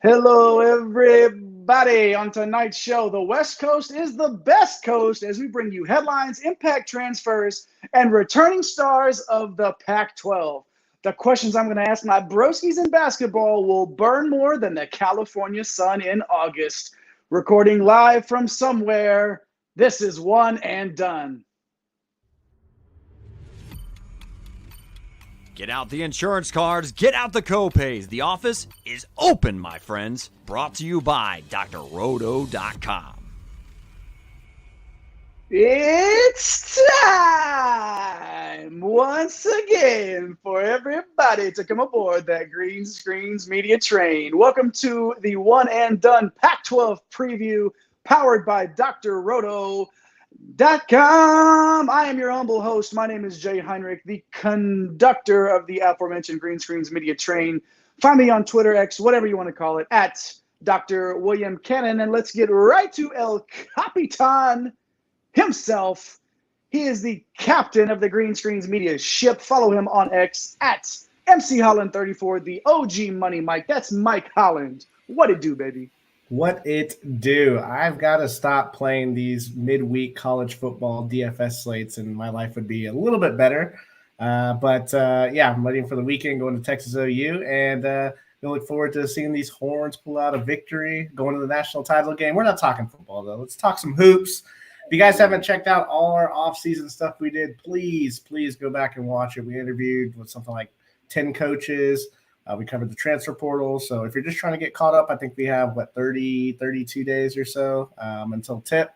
Hello, everybody. On tonight's show, the West Coast is the best coast as we bring you headlines, impact transfers, and returning stars of the Pac-12. The questions I'm going to ask my broskies in basketball will burn more than the California sun in August. Recording live from somewhere, this is One and Done. Get out the insurance cards, get out the copays. The office is open, my friends. Brought to you by drroto.com. It's time once again for everybody to come aboard that Green Screens Media train. Welcome to the One and Done Pac-12 preview powered by drroto.com. I am your humble host. My name is Jay Heinrich, the conductor of the aforementioned Green Screens Media train. Find me on Twitter, X, whatever you want to call it, at Dr. William Cannon. And let's get right to El Capitan himself. He is the captain of the Green Screens Media ship. Follow him on X at MC Holland34, the OG Money Mike. That's Mike Holland. What it do, baby? What it do? I've got to stop playing these midweek college football DFS slates, and my life would be a little bit better. But I'm waiting for the weekend, going to Texas OU, and we look forward to seeing these Horns pull out a victory, going to the national title game. We're not talking football, though. Let's talk some hoops. If you guys haven't checked out all our off-season stuff we did, please go back and watch it. We interviewed with something like 10 coaches. We covered the transfer portal. So if you're just trying to get caught up, I think we have, 32 days or so until tip.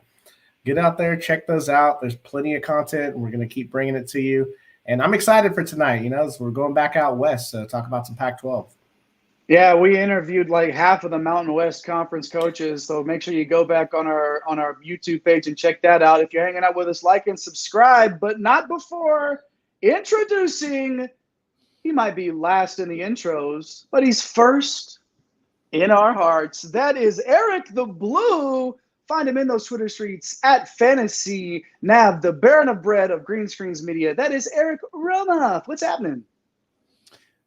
Get out there, check those out. There's plenty of content, and we're going to keep bringing it to you. And I'm excited for tonight, as we're going back out west, so talk about some Pac-12. Yeah, we interviewed like half of the Mountain West Conference coaches, so make sure you go back on our YouTube page and check that out. If you're hanging out with us, like and subscribe, but not before introducing – he might be last in the intros, but he's first in our hearts. That is Eric the Blue. Find him in those Twitter streets at Fantasy Nav, the Baron of Bread of Green Screens Media. That is Eric Romoff. What's happening?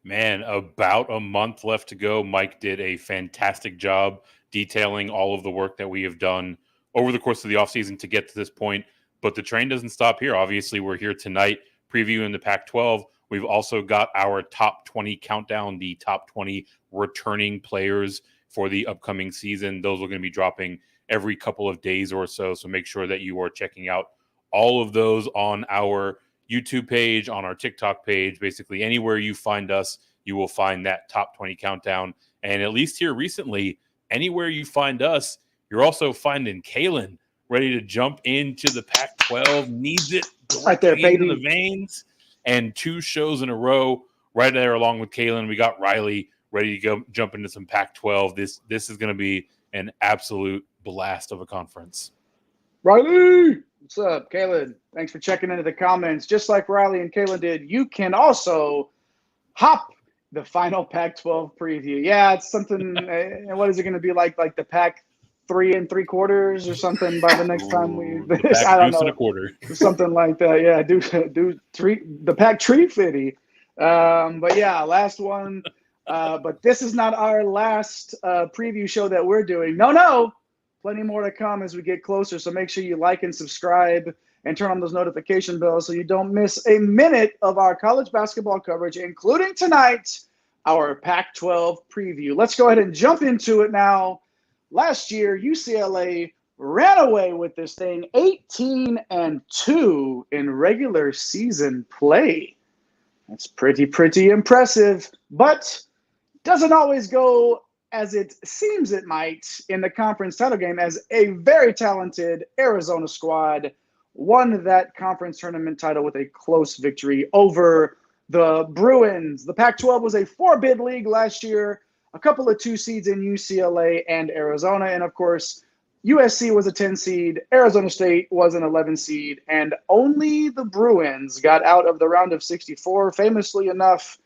Man, about a month left to go. Mike did a fantastic job detailing all of the work that we have done over the course of the offseason to get to this point. But the train doesn't stop here. Obviously, we're here tonight previewing the Pac-12. We've also got our top 20 countdown, the top 20 returning players for the upcoming season. Those are going to be dropping every couple of days or so. So make sure that you are checking out all of those on our YouTube page, on our TikTok page. Basically, anywhere you find us, you will find that top 20 countdown. And at least here recently, anywhere you find us, you're also finding Kalen ready to jump into the Pac-12. Needs it right there, baby. Into the veins. And 2 shows in a row right there along with Kalen. We got Riley ready to go jump into some Pac-12. This is going to be an absolute blast of a conference. Riley! What's up, Kalen? Thanks for checking into the comments. Just like Riley and Kalen did, you can also hop the final Pac-12 preview. Yeah, it's something – what is it going to be like the Pac 3 3/4 or something by the next time we I don't know, and a quarter. something like that. Yeah, do the Pac Tree Fitty. But yeah, last one. But this is not our last preview show that we're doing. No, plenty more to come as we get closer. So make sure you like and subscribe and turn on those notification bells so you don't miss a minute of our college basketball coverage, including tonight, our Pac-12 preview. Let's go ahead and jump into it now. Last year, UCLA ran away with this thing, 18-2 in regular season play. That's pretty impressive, but doesn't always go as it seems it might in the conference title game, as a very talented Arizona squad won that conference tournament title with a close victory over the Bruins. The Pac-12 was a 4-bid league last year. A couple of 2 seeds in UCLA and Arizona. And, of course, USC was a 10 seed. Arizona State was an 11 seed. And only the Bruins got out of the round of 64. Famously enough,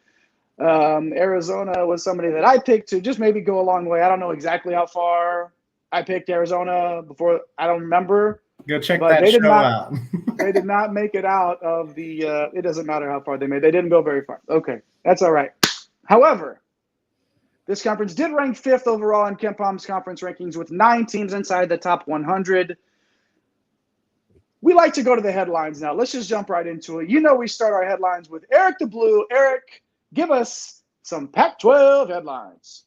Arizona was somebody that I picked to just maybe go a long way. I don't know exactly how far I picked Arizona before. I don't remember. Go check that show out. They did not make it out of the it doesn't matter how far they made. They didn't go very far. Okay, that's all right. However, This conference did rank 5th overall in KenPom's conference rankings with 9 teams inside the top 100. We like to go to the headlines now. Let's just jump right into it. We start our headlines with Eric the Blue. Eric, give us some Pac-12 headlines.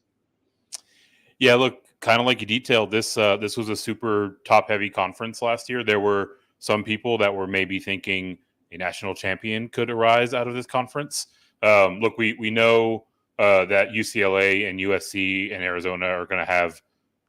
Yeah, look, kind of like you detailed, this was a super top-heavy conference last year. There were some people that were maybe thinking a national champion could arise out of this conference. Look, we know that UCLA and USC and Arizona are going to have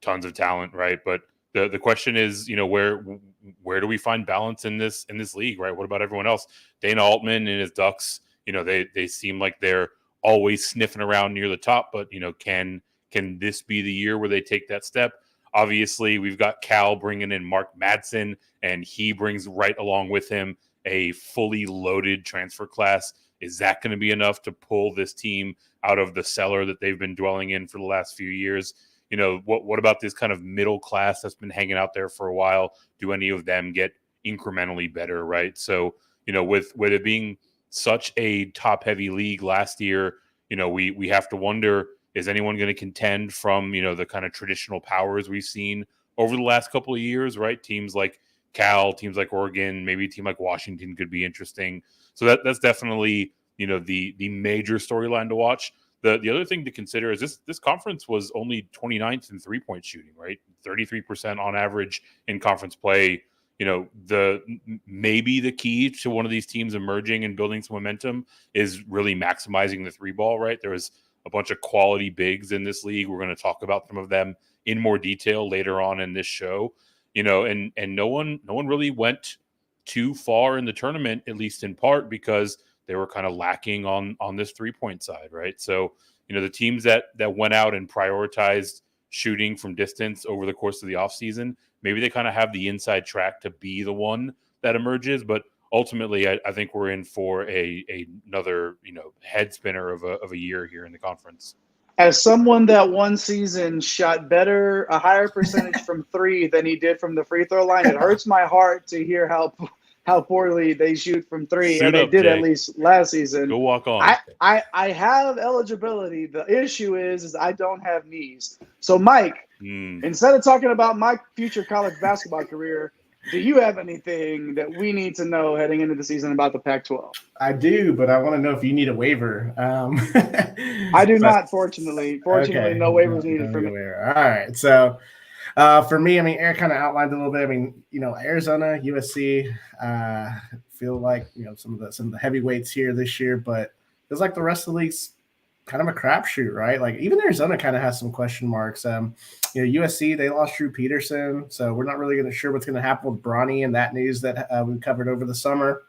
tons of talent, right? But the question is, where do we find balance in this league, right? What about everyone else? Dana Altman and his Ducks, they seem like they're always sniffing around near the top, but can this be the year where they take that step? Obviously, we've got Cal bringing in Mark Madsen, and he brings right along with him a fully loaded transfer class. Is that going to be enough to pull this team out of the cellar that they've been dwelling in for the last few years? What about this kind of middle class that's been hanging out there for a while? Do any of them get incrementally better, right? So, with it being such a top-heavy league last year, we have to wonder, is anyone going to contend from, the kind of traditional powers we've seen over the last couple of years, right? Teams like Cal, teams like Oregon, maybe a team like Washington could be interesting. So that's definitely, the major storyline to watch. The other thing to consider is this conference was only 29th in three-point shooting, right? 33% on average in conference play. Maybe the key to one of these teams emerging and building some momentum is really maximizing the three ball, right? There was a bunch of quality bigs in this league. We're going to talk about some of them in more detail later on in this show. And no one really went too far in the tournament, at least in part because they were kind of lacking on this 3-point side, right? So, the teams that went out and prioritized shooting from distance over the course of the offseason, maybe they kind of have the inside track to be the one that emerges. But ultimately, I think we're in for another, head spinner of a year here in the conference. As someone that one season shot a higher percentage from 3 than he did from the free throw line, it hurts my heart to hear how poorly they shoot from 3, and they did, Jay. At least last season. Go walk on. I have eligibility. The issue is I don't have knees. So, Mike, instead of talking about my future college basketball career, do you have anything that we need to know heading into the season about the Pac-12? I do, but I want to know if you need a waiver. I do not, fortunately. Fortunately, okay. No waivers needed for me. All right. So, for me, Eric kind of outlined a little bit. Arizona, USC, feel like, some of the heavyweights here this year, but it's like the rest of the league's kind of a crapshoot, right? Like even Arizona kind of has some question marks. USC, they lost Drew Peterson, so we're not really sure what's going to happen with Bronny and that news that we covered over the summer.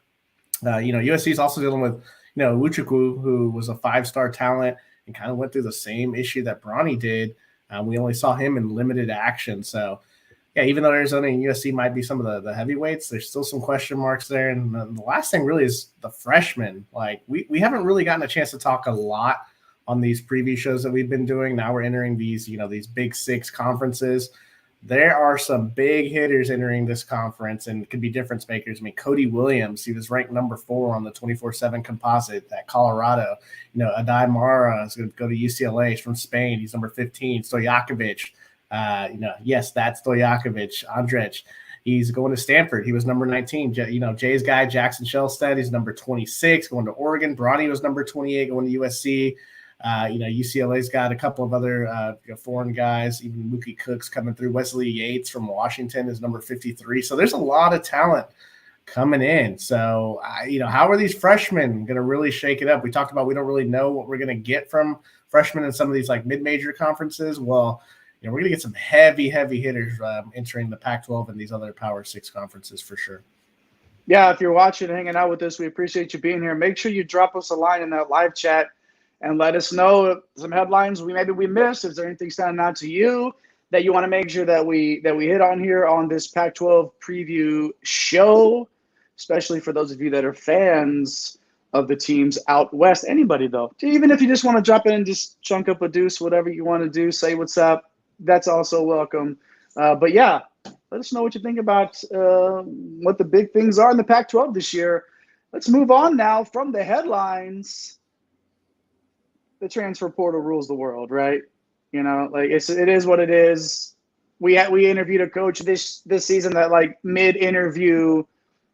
USC is also dealing with, Ucla, who was a 5-star talent and kind of went through the same issue that Bronny did. We only saw him in limited action. So, yeah, even though Arizona and USC might be some of the heavyweights, there's still some question marks there. And the last thing really is the freshmen. Like, we haven't really gotten a chance to talk a lot on these preview shows that we've been doing. Now we're entering these, these Big 6 conferences. There are some big hitters entering this conference and could be difference makers. Cody Williams, he was ranked number 4 on the 24/7 composite at Colorado. Adai Mara is going to go to UCLA. He's from Spain. He's number 15. Stojakovic, yes, that's Stojakovic. Andrej, he's going to Stanford. He was number 19. Jay's guy, Jackson Shellstead, he's number 26, going to Oregon. Bronny was number 28, going to USC. UCLA's got a couple of other foreign guys, even Mookie Cook's coming through. Wesley Yates from Washington is number 53. So there's a lot of talent coming in. So, how are these freshmen going to really shake it up? We talked about we don't really know what we're going to get from freshmen in some of these like mid-major conferences. Well, we're going to get some heavy hitters entering the Pac-12 and these other Power 6 conferences for sure. Yeah, if you're watching and hanging out with us, we appreciate you being here. Make sure you drop us a line in that live chat and let us know some headlines we missed. Is there anything standing out to you that you want to make sure that we hit on here on this Pac-12 preview show, especially for those of you that are fans of the teams out west? Anybody, though. Even if you just want to drop in and just chunk up a deuce, whatever you want to do, say what's up, that's also welcome. But, yeah, let us know what you think about what the big things are in the Pac-12 this year. Let's move on now from the headlines. the transfer portal rules the world, right? You know, like it is what it is. We interviewed a coach this season that like mid-interview,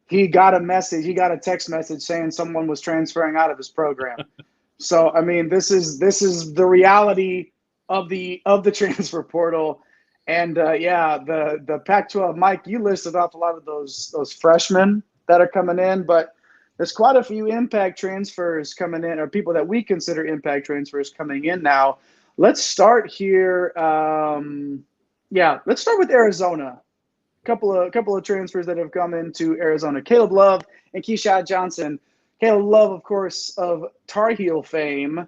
he got a text message saying someone was transferring out of his program. So I mean, this is the reality of the transfer portal. And the Pac-12, Mike, you listed off a lot of those freshmen that are coming in, but there's quite a few impact transfers coming in, or people that we consider impact transfers coming in now. Let's start here. Let's start with Arizona. Couple of transfers that have come into Arizona. Caleb Love and Keshad Johnson. Caleb Love, of course, of Tar Heel fame,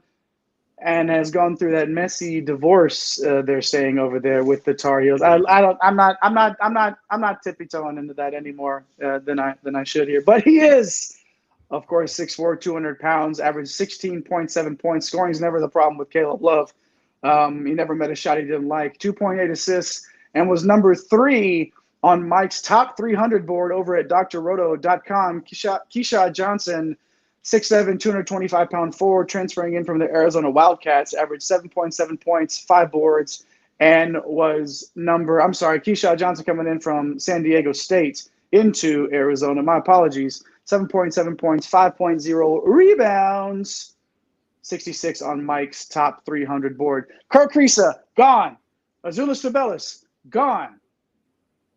and has gone through that messy divorce they're saying over there with the Tar Heels. I'm not tippy-toeing into that anymore than I should here. But he is, of course, 6'4", 200 pounds, averaged 16.7 points. Scoring is never the problem with Caleb Love. He never met a shot he didn't like. 2.8 assists, and was number 3 on Mike's top 300 board over at drroto.com. Keshad Johnson, 6'7", 225-pound forward, transferring in from the Arizona Wildcats, averaged 7.7 points, 5 boards, and was Keshad Johnson coming in from San Diego State into Arizona. My apologies. 7.7 points, 5.0 rebounds, 66 on Mike's top 300 board. Kirk Kriisa, gone. Azuolas Tubelis, gone.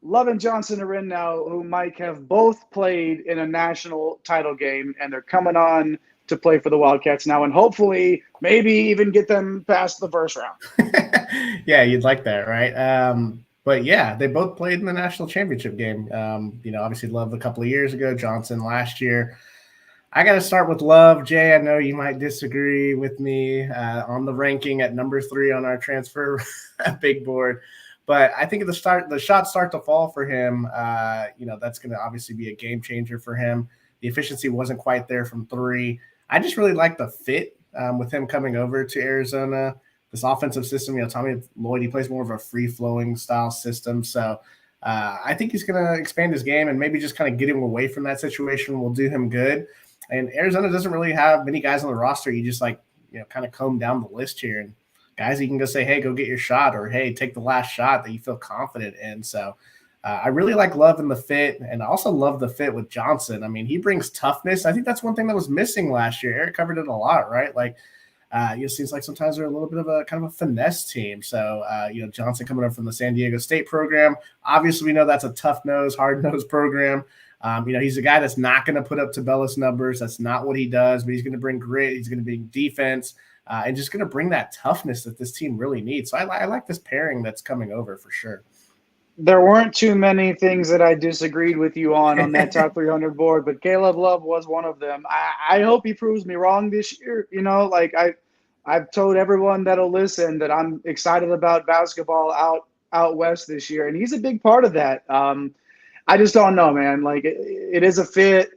Love and Johnson are in now, who Mike have both played in a national title game, and they're coming on to play for the Wildcats now, and hopefully maybe even get them past the first round. Yeah, you'd like that, right? But yeah, they both played in the national championship game. Obviously Love a couple of years ago, Johnson last year. I got to start with Love. Jay, I know you might disagree with me on the ranking at number 3 on our transfer big board. But I think at the shots start to fall for him. That's going to obviously be a game changer for him. The efficiency wasn't quite there from 3. I just really like the fit with him coming over to Arizona. This offensive system, Tommy Lloyd, he plays more of a free-flowing style system. So I think he's going to expand his game, and maybe just kind of get him away from that situation will do him good. And Arizona doesn't really have many guys on the roster. You just kind of comb down the list here, and guys you can go say, hey, go get your shot, or hey, take the last shot that you feel confident in. So I really like Love in the fit, and I also love the fit with Johnson. I mean, he brings toughness. I think that's one thing that was missing last year. Eric covered it a lot, right? It seems like sometimes they're a little bit of a kind of a finesse team. So, Johnson coming up from the San Diego State program. Obviously, we know that's a tough-nosed, hard-nosed program. He's a guy that's not going to put up Tubelis numbers. That's not what he does, but he's going to bring grit. He's going to bring defense. And just going to bring that toughness that this team really needs. So I like this pairing that's coming over for sure. There weren't too many things that I disagreed with you on that top 300 board, but Caleb Love was one of them. I hope he proves me wrong this year. I've told everyone that'll listen that I'm excited about basketball out west this year, and he's a big part of that. I just don't know, man. Like it is a fit.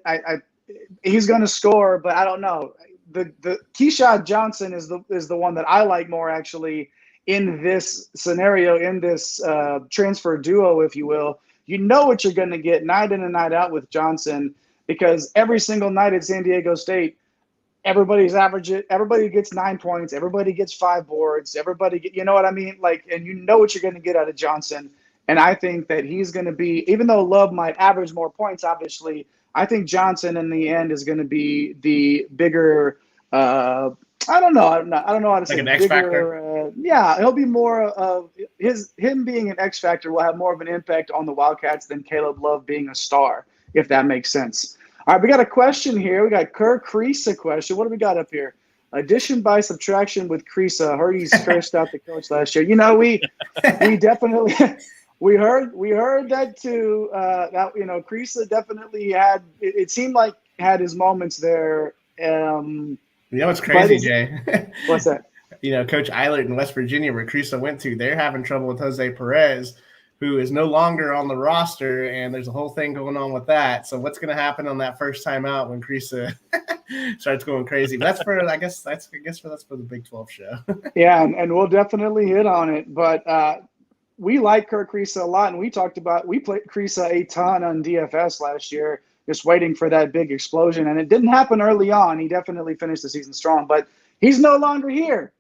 He's going to score, but I don't know. The Keshad Johnson is the one that I like more actually in this scenario, in this transfer duo, if you will. You know what you're going to get night in and night out with Johnson, because every single night at San Diego State, everybody gets 9 points, everybody gets 5 boards, you know what I mean? And you know what you're going to get out of Johnson. And I think that he's going to be, even though Love might average more points, obviously, I think Johnson in the end is going to be the bigger. I don't know how to say an X factor. He'll be more of him being an X factor will have more of an impact on the Wildcats than Caleb Love being a star, if that makes sense. All right, we got a question here. We got Kirk Kriisa question. What do we got up here? Addition by subtraction with Kriisa. I heard he's cursed out the coach last year. We definitely. We heard that too. That Kriisa definitely had. It seemed like had his moments there. What's crazy, Jay? What's that? Coach Eilert in West Virginia, where Kriisa went to, they're having trouble with Jose Perez, who is no longer on the roster, and there's a whole thing going on with that. So what's going to happen on that first time out when Kriisa starts going crazy? But that's for the Big 12 show. Yeah, and we'll definitely hit on it, but. We like Kirk Kriisa a lot, and we played Kriisa a ton on DFS last year, just waiting for that big explosion, and it didn't happen early on. He definitely finished the season strong, but He's no longer here.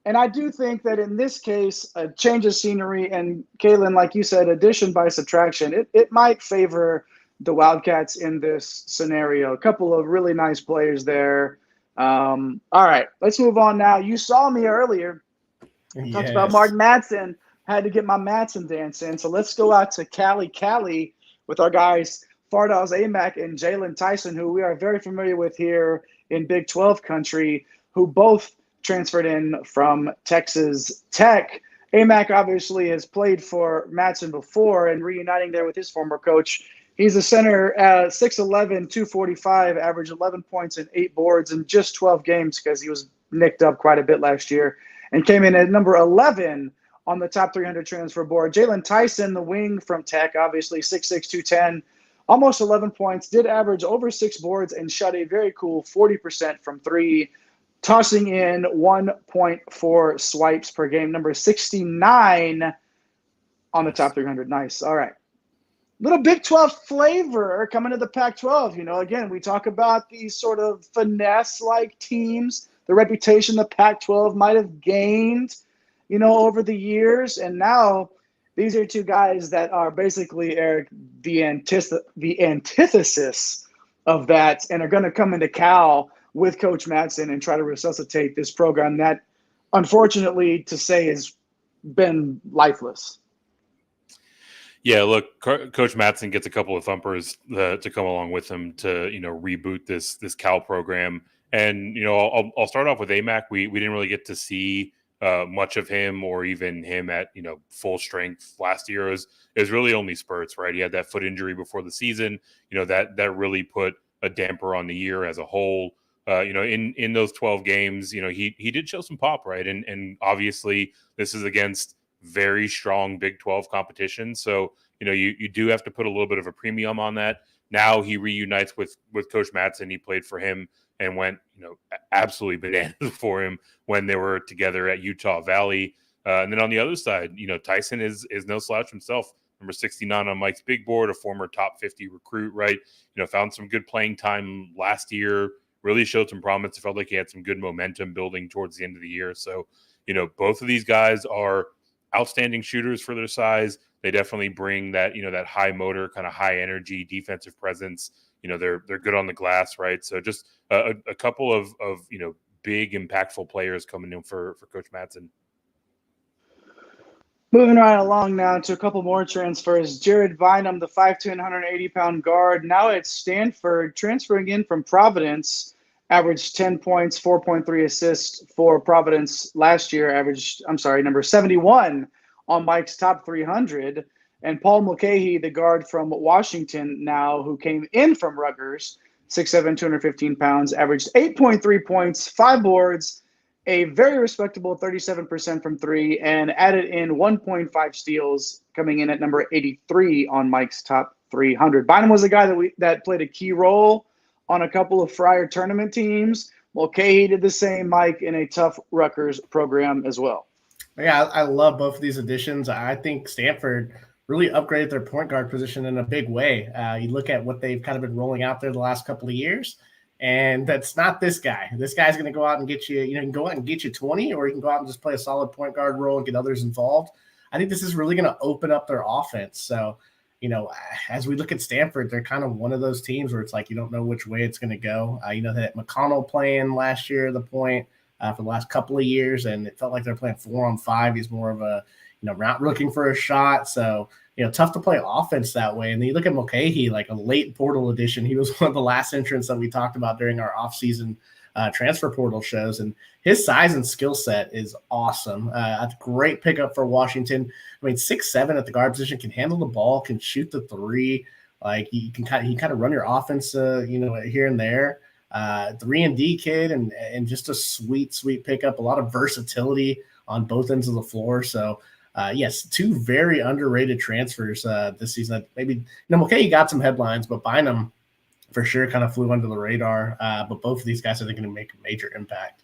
And I do think that in this case, a change of scenery and, Kaylin, like you said, addition by subtraction, it might favor the Wildcats in this scenario. A couple of really nice players there. All right, let's move on now. You saw me earlier. Talked about Mark Madsen. Had to get my Madsen dance in. So let's go out to Cali with our guys Fardaws, Aimaq, and Jaylon Tyson, who we are very familiar with here in Big 12 country, who both transferred in from Texas Tech. Aimaq obviously has played for Madsen before and reuniting there with his former coach. He's a center at 6'11", 245, averaged 11 points and 8 boards in just 12 games because he was nicked up quite a bit last year, and came in at number 11 on the top 300 transfer board. Jaylon Tyson, the wing from Tech, obviously 6'6", 210, almost 11 points, did average over 6 boards and shot a very cool 40% from three, tossing in 1.4 swipes per game, number 69 on the top 300. Nice. All right. Little Big 12 flavor coming to the Pac-12. You know, again, we talk about these sort of finesse-like teams, the reputation the Pac-12 might have gained, you know, over the years. And now these are two guys that are basically, Eric, the antithesis of that, and are going to come into Cal with Coach Madsen and try to resuscitate this program that, unfortunately, to say, has been lifeless. Yeah, look, Coach Madsen gets a couple of thumpers to come along with him to, you know, reboot this Cal program. And, you know, I'll start off with Aimaq. We didn't really get to see much of him or even him at, you know, full strength last year. It was really only spurts, right? He had that foot injury before the season. You know, that really put a damper on the year as a whole. You know, in those 12 games, you know, he did show some pop, right? And obviously this is against very strong Big 12 competition. So, you know, you do have to put a little bit of a premium on that. Now he reunites with Coach Madsen. He played for him and went, you know, absolutely bananas for him when they were together at Utah Valley. And then on the other side, you know, Tyson is no slouch himself. Number 69 on Mike's big board, a former top 50 recruit, right? You know, found some good playing time last year, really showed some promise. It felt like he had some good momentum building towards the end of the year. So, you know, both of these guys are outstanding shooters for their size. They definitely bring that, you know, that high motor, kind of high energy defensive presence. You know, they're good on the glass, right? So just a couple of you know, big impactful players coming in for Coach Madsen. Moving right along now to a couple more transfers. Jared Bynum, the 5'2", 180-pound guard, now at Stanford, transferring in from Providence, averaged 10 points, 4.3 assists for Providence last year, number 71 on Mike's top 300. And Paul Mulcahy, the guard from Washington now, who came in from Rutgers, 6'7", 215 pounds, averaged 8.3 points, 5 boards, a very respectable 37% from three, and added in 1.5 steals, coming in at number 83 on Mike's top 300. Bynum was a guy that played a key role on a couple of Friar tournament teams. Mulcahy did the same, Mike, in a tough Rutgers program as well. Yeah, I love both of these additions. I think Stanford really upgraded their point guard position in a big way. You look at what they've kind of been rolling out there the last couple of years, and that's not this guy. This guy's going to go out and get you, you know, he can go out and get you 20, or he can go out and just play a solid point guard role and get others involved. I think this is really going to open up their offense. So, you know, as we look at Stanford, they're kind of one of those teams where it's like you don't know which way it's going to go. You know, that McConnell playing last year at the point for the last couple of years, and it felt like they're playing 4-on-5. He's more of a, you know, not looking for a shot. So, you know, tough to play offense that way. And then you look at Mulcahy, like a late portal addition. He was one of the last entrants that we talked about during our offseason transfer portal shows. And his size and skill set is awesome. A great pickup for Washington. I mean, 6'7" at the guard position, can handle the ball, can shoot the three. Like he kind of run your offense, you know, here and there. 3-and-D kid and just a sweet pickup. A lot of versatility on both ends of the floor. So, yes, two very underrated transfers this season. Maybe, you know, Mulcahy got some headlines, but Bynum for sure kind of flew under the radar. But both of these guys are going to make a major impact.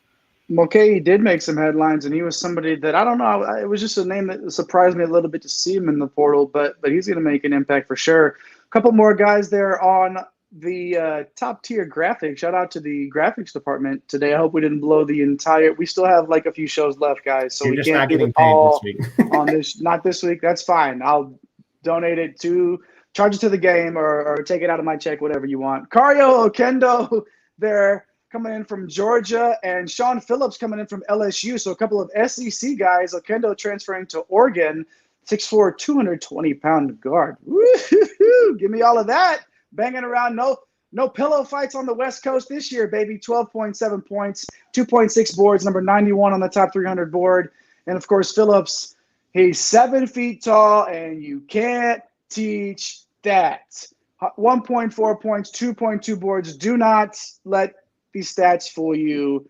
Mulcahy did make some headlines, and he was somebody that, I don't know, it was just a name that surprised me a little bit to see him in the portal, but he's going to make an impact for sure. A couple more guys there on the top tier graphics. Shout out to the graphics department today. I hope we didn't blow the entire. We still have like a few shows left, guys. So You're we just can't not do getting it paid all this week. on this. Not this week. That's fine. I'll donate it to charge it to the game or take it out of my check, whatever you want. Kario Oquendo, they're coming in from Georgia, and Shawn Phillips coming in from LSU. So a couple of SEC guys. Oquendo transferring to Oregon, 6'4", 220-pound guard. Woo-hoo-hoo. Give me all of that. Banging around. No pillow fights on the West Coast this year, baby. 12.7 points, 2.6 boards, number 91 on the top 300 board. And, of course, Phillips, he's 7 feet tall, and you can't teach that. 1.4 points, 2.2 boards. Do not let these stats fool you.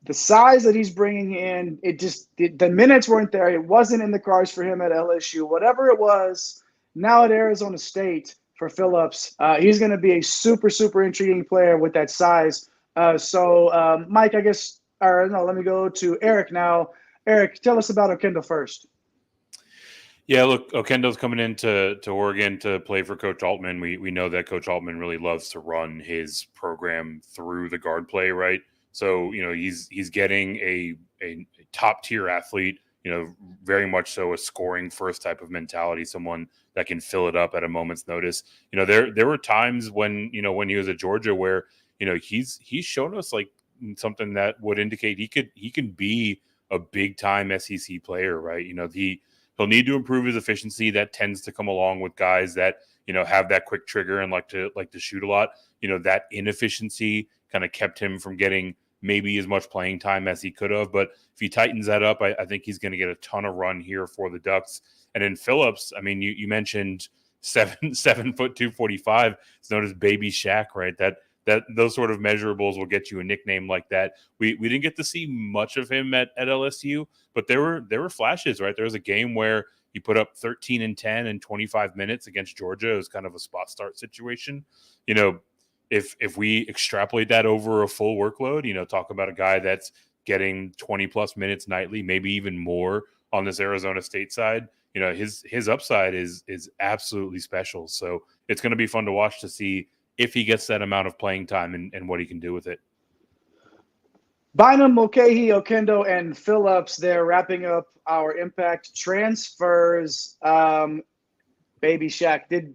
The size that he's bringing in, the minutes weren't there. It wasn't in the cards for him at LSU. Whatever it was, now at Arizona State for Phillips, he's going to be a super, super intriguing player with that size. So, Mike, let me go to Eric now. Eric, tell us about Oquendo first. Yeah, look, Oquendo's coming into Oregon to play for Coach Altman. We know that Coach Altman really loves to run his program through the guard play, right? So, he's getting a top tier athlete, very much so a scoring first type of mentality, someone that can fill it up at a moment's notice. There were times when he was at Georgia where, he's shown us like something that would indicate he can be a big time SEC player, right? He'll need to improve his efficiency. That tends to come along with guys that, have that quick trigger and like to shoot a lot. That inefficiency kind of kept him from getting maybe as much playing time as he could have. But if he tightens that up, I think he's going to get a ton of run here for the Ducks. And in Phillips, I mean, you mentioned 7 foot 245. It's known as Baby Shaq, right? That those sort of measurables will get you a nickname like that. We didn't get to see much of him at LSU, but there were flashes, right? There was a game where he put up 13 and 10 in 25 minutes against Georgia. It was kind of a spot start situation. If we extrapolate that over a full workload, talk about a guy that's getting 20 plus minutes nightly, maybe even more on this Arizona State side, his upside is absolutely special. So it's going to be fun to watch to see if he gets that amount of playing time and what he can do with it. Bynum, Mulcahy, Oquendo, and Phillips, they're wrapping up our Impact transfers. Baby Shaq,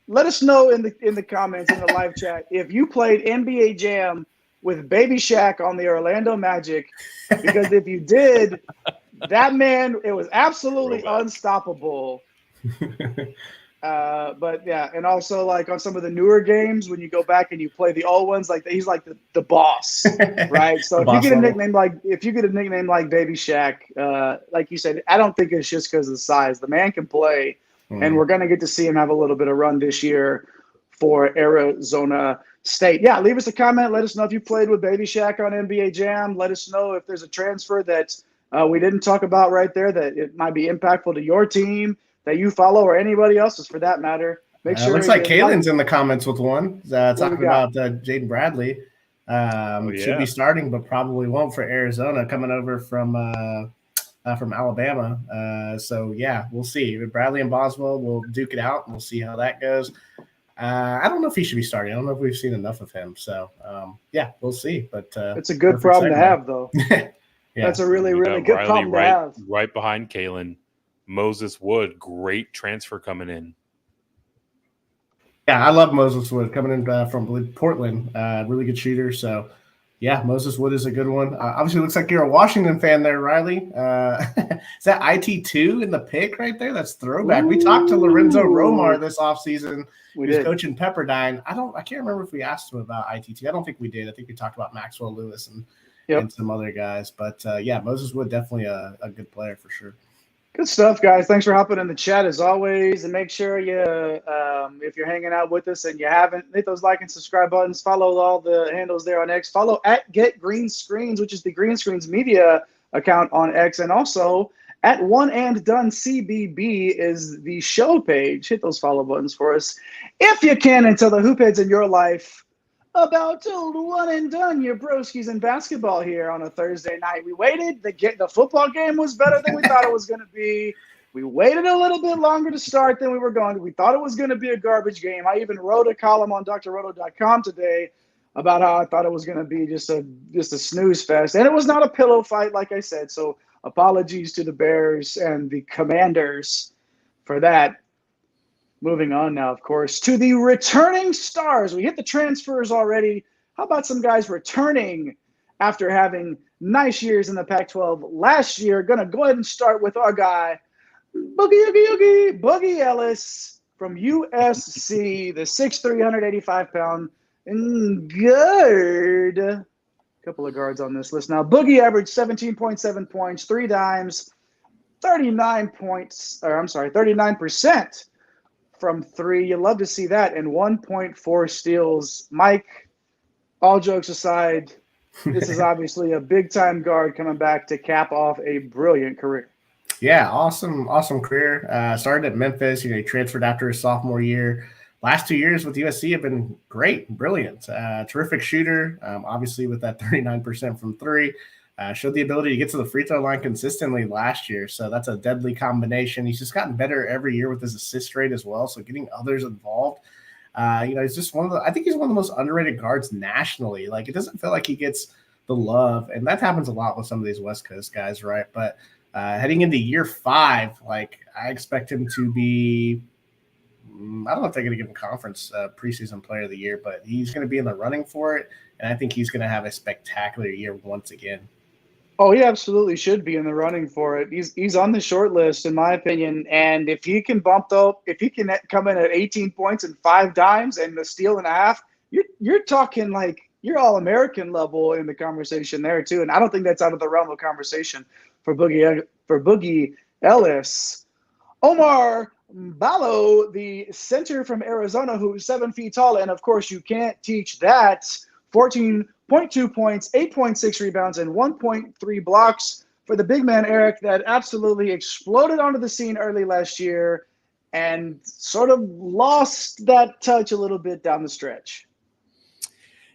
let us know in the comments, in the live chat, if you played NBA Jam with Baby Shaq on the Orlando Magic, because if you did, that man, it was absolutely unstoppable. But yeah, and also like on some of the newer games, when you go back and you play the old ones, like he's like the boss, right? So if you get a nickname like Baby Shaq, like you said, I don't think it's just because of the size. The man can play, and we're gonna get to see him have a little bit of run this year for Arizona State. Yeah, leave us a comment. Let us know if you played with Baby Shaq on NBA Jam. Let us know if there's a transfer that we didn't talk about right there that it might be impactful to your team that you follow, or anybody else's for that matter. Make sure. Looks like Kalen's in the comments with one talking about Jaden Bradley. Should be starting, but probably won't for Arizona, coming over from Alabama. So yeah, we'll see. Bradley and Boswell will duke it out, and we'll see how that goes. I don't know if he should be starting. I don't know if we've seen enough of him. So yeah, we'll see. But it's a good problem to have, though. Yeah. That's a really, really good problem to have. Right behind Kalen. Moses Wood, great transfer coming in. Yeah, I love Moses Wood coming in from Portland. Really good shooter. So, yeah, Moses Wood is a good one. Obviously, looks like you're a Washington fan there, Riley. Is that IT2 in the pick right there? That's throwback. Ooh. We talked to Lorenzo Romar this offseason. He's coaching Pepperdine. I can't remember if we asked him about IT2. I don't think we did. I think we talked about Maxwell Lewis and some other guys. But, yeah, Moses Wood, definitely a good player for sure. Good stuff, guys. Thanks for hopping in the chat as always. And make sure you, if you're hanging out with us and you haven't, hit those like and subscribe buttons. Follow all the handles there on X. Follow at Get Green Screens, which is the Green Screens Media account on X. And also at One and Done CBB is the show page. Hit those follow buttons for us if you can, until the hoop heads in your life about to one and done your broskies in basketball here on a Thursday night. We waited. The football game was better than we thought it was going to be. We waited a little bit longer to start than we were going to. We thought it was going to be a garbage game. I even wrote a column on drroto.com today about how I thought it was going to be just a snooze fest. And it was not a pillow fight, like I said. So apologies to the Bears and the Commanders for that. Moving on now, of course, to the returning stars. We hit the transfers already. How about some guys returning after having nice years in the Pac-12 last year? Going to go ahead and start with our guy, Boogie Ellis from USC, the 6'3", 185-pound guard. A couple of guards on this list now. Boogie averaged 17.7 points, 3 dimes, 39% from 3. You love to see that, and 1.4 steals. Mike, all jokes aside, this is obviously a big-time guard coming back to cap off a brilliant career. Yeah, awesome career. Started at Memphis. He transferred after his sophomore year. Last 2 years with USC have been great, brilliant. Terrific shooter, obviously with that 39% from 3. Showed the ability to get to the free throw line consistently last year. So that's a deadly combination. He's just gotten better every year with his assist rate as well. So getting others involved. He's just I think he's one of the most underrated guards nationally. Like, it doesn't feel like he gets the love. And that happens a lot with some of these West Coast guys, right? But heading into year 5, like, I expect him to be, I don't know if they're going to give him conference preseason player of the year, but he's going to be in the running for it. And I think he's going to have a spectacular year once again. Oh, he absolutely should be in the running for it. He's on the short list, in my opinion. And if he can if he can come in at 18 points and 5 dimes and a steal and a half, you're talking like you're All-American level in the conversation there too. And I don't think that's out of the realm of conversation for Boogie Ellis. Oumar Ballo, the center from Arizona, who's 7 feet tall, and of course you can't teach that. 14.2 points, 8.6 rebounds, and 1.3 blocks for the big man, Eric, that absolutely exploded onto the scene early last year and sort of lost that touch a little bit down the stretch.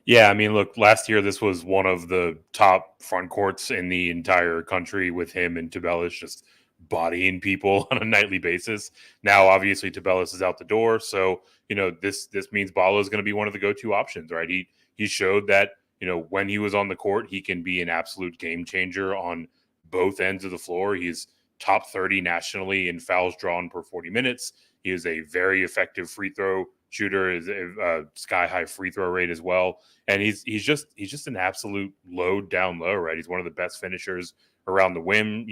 Yeah, I mean, look, last year this was one of the top front courts in the entire country with him and Tubelis just bodying people on a nightly basis. Now, obviously, Tubelis is out the door, so this means Ballo is going to be one of the go-to options, right? He showed that, when he was on the court, he can be an absolute game changer on both ends of the floor. He's top 30 nationally in fouls drawn per 40 minutes. He is a very effective free throw shooter, is a sky-high free throw rate as well. And he's just an absolute load down low, right? He's one of the best finishers around the rim.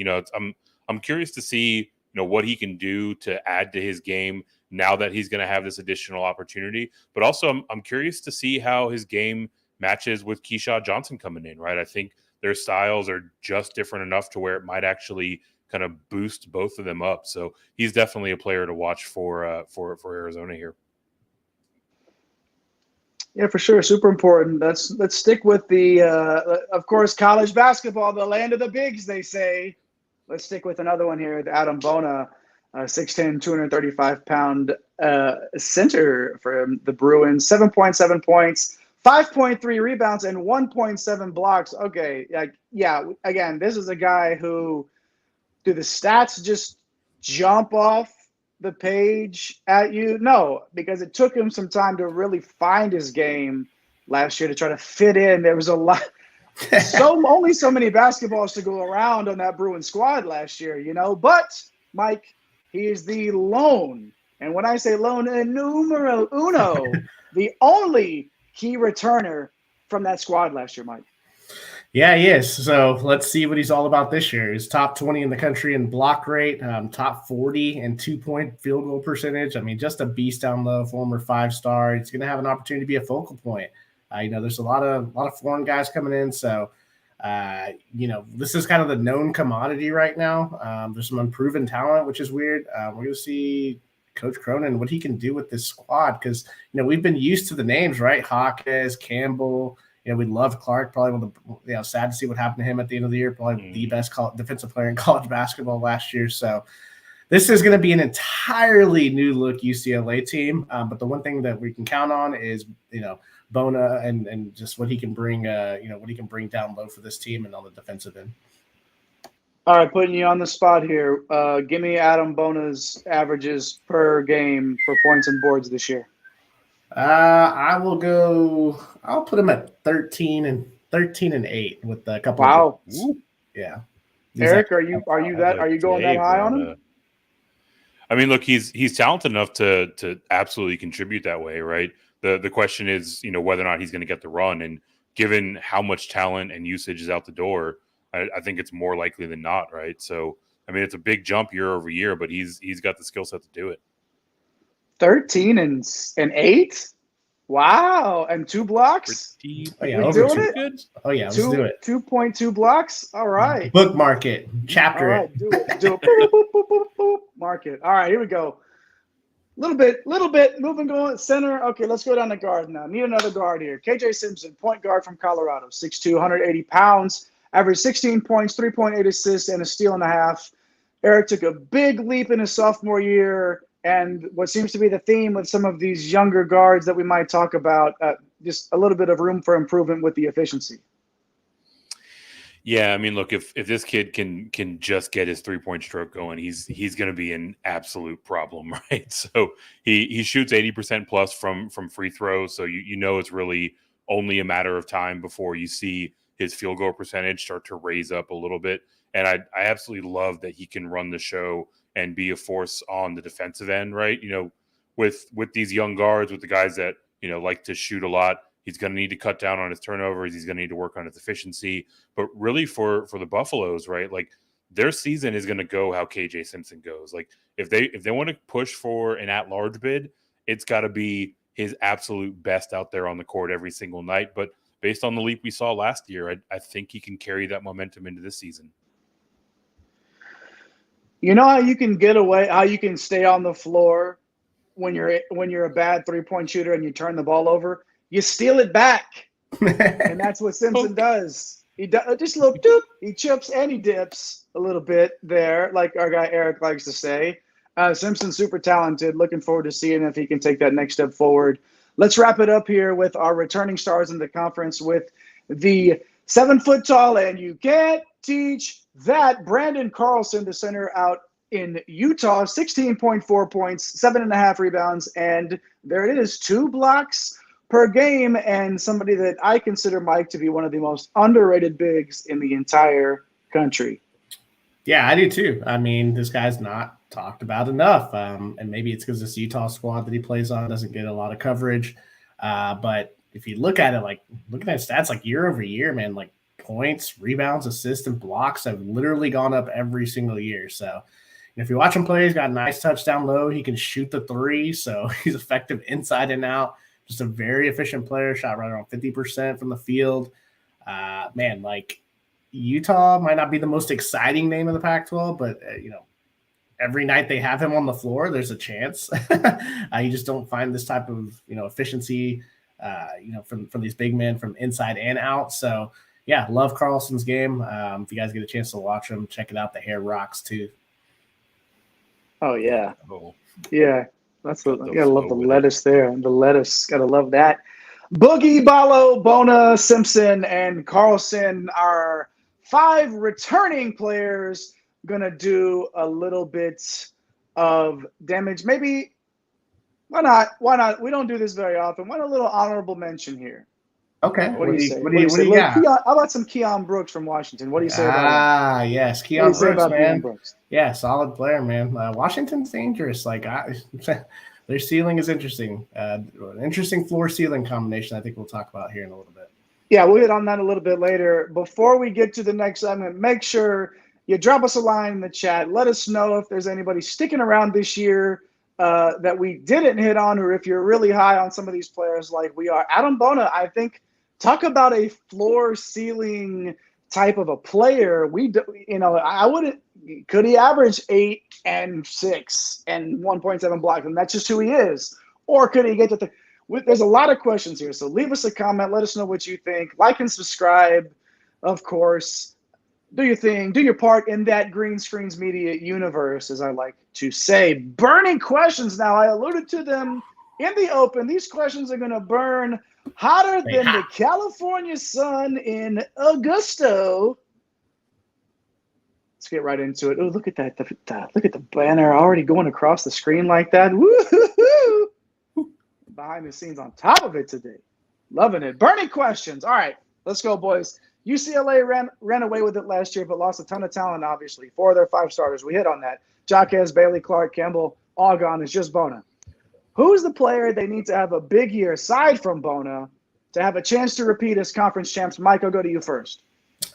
I'm curious to see, what he can do to add to his game now that he's going to have this additional opportunity. But also, I'm curious to see how his game matches with Keshad Johnson coming in, right? I think their styles are just different enough to where it might actually kind of boost both of them up. So he's definitely a player to watch for Arizona here. Yeah, for sure. Super important. Let's stick with the, of course, college basketball, the land of the bigs, they say. Let's stick with another one here, the Adem Bona, 6'10", 235-pound center for the Bruins. 7.7 points, 5.3 rebounds, and 1.7 blocks. Okay, again, this is a guy who, do the stats just jump off the page at you? No, because it took him some time to really find his game last year to try to fit in. There was a lot. Only so many basketballs to go around on that Bruins squad last year, But, Mike, he is the lone, and when I say lone, numero uno, the only key returner from that squad last year, Mike. Yeah, he is. So let's see what he's all about this year. He's top 20 in the country in block rate, top 40 in 2-point field goal percentage. I mean, just a beast down low, former 5-star. He's going to have an opportunity to be a focal point. There's a lot of foreign guys coming in. So, this is kind of the known commodity right now. There's some unproven talent, which is weird. We're going to see Coach Cronin, what he can do with this squad. Because, we've been used to the names, right? Hawkes, Campbell. We love Clark. Probably one of the, sad to see what happened to him at the end of the year. Probably the best defensive player in college basketball last year. So this is going to be an entirely new look UCLA team. But the one thing that we can count on is, Bona and just what he can bring, what he can bring down low for this team and on the defensive end. All right, putting you on the spot here. Give me Adem Bona's averages per game for points and boards this year. I'll put him at 13 and 8 with a couple Wow. of goals. Yeah. Eric, are you going that high on him? I mean, look, he's talented enough to absolutely contribute that way, right? The question is, whether or not he's going to get the run. And given how much talent and usage is out the door, I think it's more likely than not, right? So, I mean, it's a big jump year over year, but he's got the skill set to do it. 13 and 8? Wow. And 2 blocks? We're doing it? Good. Oh, yeah, let's do it. 2.2 blocks? All right. Bookmark it. Chapter All right, do it. Boop, boop, boop, boop, boop. Mark it. All right, here we go. Little bit, moving, going center. Okay, let's go down to guard now. Need another guard here. KJ Simpson, point guard from Colorado, 6'2", 180 pounds, averaged 16 points, 3.8 assists, and a steal and a half. Eric took a big leap in his sophomore year, and what seems to be the theme with some of these younger guards that we might talk about, just a little bit of room for improvement with the efficiency. Yeah, I mean, look, if this kid can just get his 3-point stroke going, he's going to be an absolute problem, right? So he shoots 80% plus from free throws, so you know it's really only a matter of time before you see his field goal percentage start to raise up a little bit. And I absolutely love that he can run the show and be a force on the defensive end, right? With these young guards, with the guys that like to shoot a lot. He's going to need to cut down on his turnovers. He's going to need to work on his efficiency. But really for the Buffaloes, right, like their season is going to go how KJ Simpson goes. Like if they want to push for an at-large bid, it's got to be his absolute best out there on the court every single night. But based on the leap we saw last year, I think he can carry that momentum into this season. You know how you can get away, how you can stay on the floor when you're a bad 3-point shooter and you turn the ball over? You steal it back, and that's what Simpson does. He does just a little doop. He chips and he dips a little bit there, like our guy Eric likes to say. Simpson's super talented. Looking forward to seeing if he can take that next step forward. Let's wrap it up here with our returning stars in the conference with the 7-foot-tall, and you can't teach that, Branden Carlson, the center out in Utah, 16.4 points, 7.5 rebounds, and there it is, 2 blocks per game, and somebody that I consider Mike to be one of the most underrated bigs in the entire country. Yeah, I do too. I mean, this guy's not talked about enough, and maybe it's because this Utah squad that he plays on doesn't get a lot of coverage. But if you look at it, like looking at stats, like year over year, man, like points, rebounds, assists, and blocks have literally gone up every single year. So if you watch him play, he's got a nice touch down low. He can shoot the 3, so he's effective inside and out. Just a very efficient player, shot right around 50% from the field. Man, like Utah might not be the most exciting name of the Pac-12, but every night they have him on the floor, there's a chance. You just don't find this type of efficiency, from these big men from inside and out. So yeah, love Carlson's game. If you guys get a chance to watch him, check it out. The hair rocks too. Oh yeah, yeah. Gotta love the lettuce there. The lettuce, gotta love that. Boogie, Ballo, Bona, Simpson, and Carlson, our 5 returning players, gonna do a little bit of damage. Maybe, why not? Why not? We don't do this very often. Why not a little honorable mention here? Okay. What do you say? What do you got? How about some Keon Brooks from Washington? What do you say about him? Yes, Keon Brooks, man. Brooks? Yeah, solid player, man. Washington's dangerous. Like their ceiling is interesting. An interesting floor-ceiling combination I think we'll talk about here in a little bit. Yeah, we'll hit on that a little bit later. Before we get to the next segment, make sure you drop us a line in the chat. Let us know if there's anybody sticking around this year that we didn't hit on, or if you're really high on some of these players like we are. Adem Bona, I think, talk about a floor-ceiling type of a player. I wouldn't. Could he average 8 and 6 and 1.7 blocks? And that's just who he is. Or could he get to there's a lot of questions here. So leave us a comment. Let us know what you think. Like and subscribe, of course. Do your thing. Do your part in that Green Screens Media universe, as I like to say. Burning questions now. I alluded to them in the open. These questions are going to burn hotter than the California sun in Augusto. Let's get right into it. Oh, look at that. Look at the banner already going across the screen like that. Woo-hoo-hoo. Behind the scenes on top of it today. Loving it. Burning questions. All right, let's go, boys. UCLA ran away with it last year, but lost a ton of talent, obviously. 4 of their 5 starters. We hit on that. Jaquez, Bailey, Clark, Campbell, all gone. It's just Bona. Who's the player they need to have a big year, aside from Bona, to have a chance to repeat as conference champs? Mike, I'll go to you first.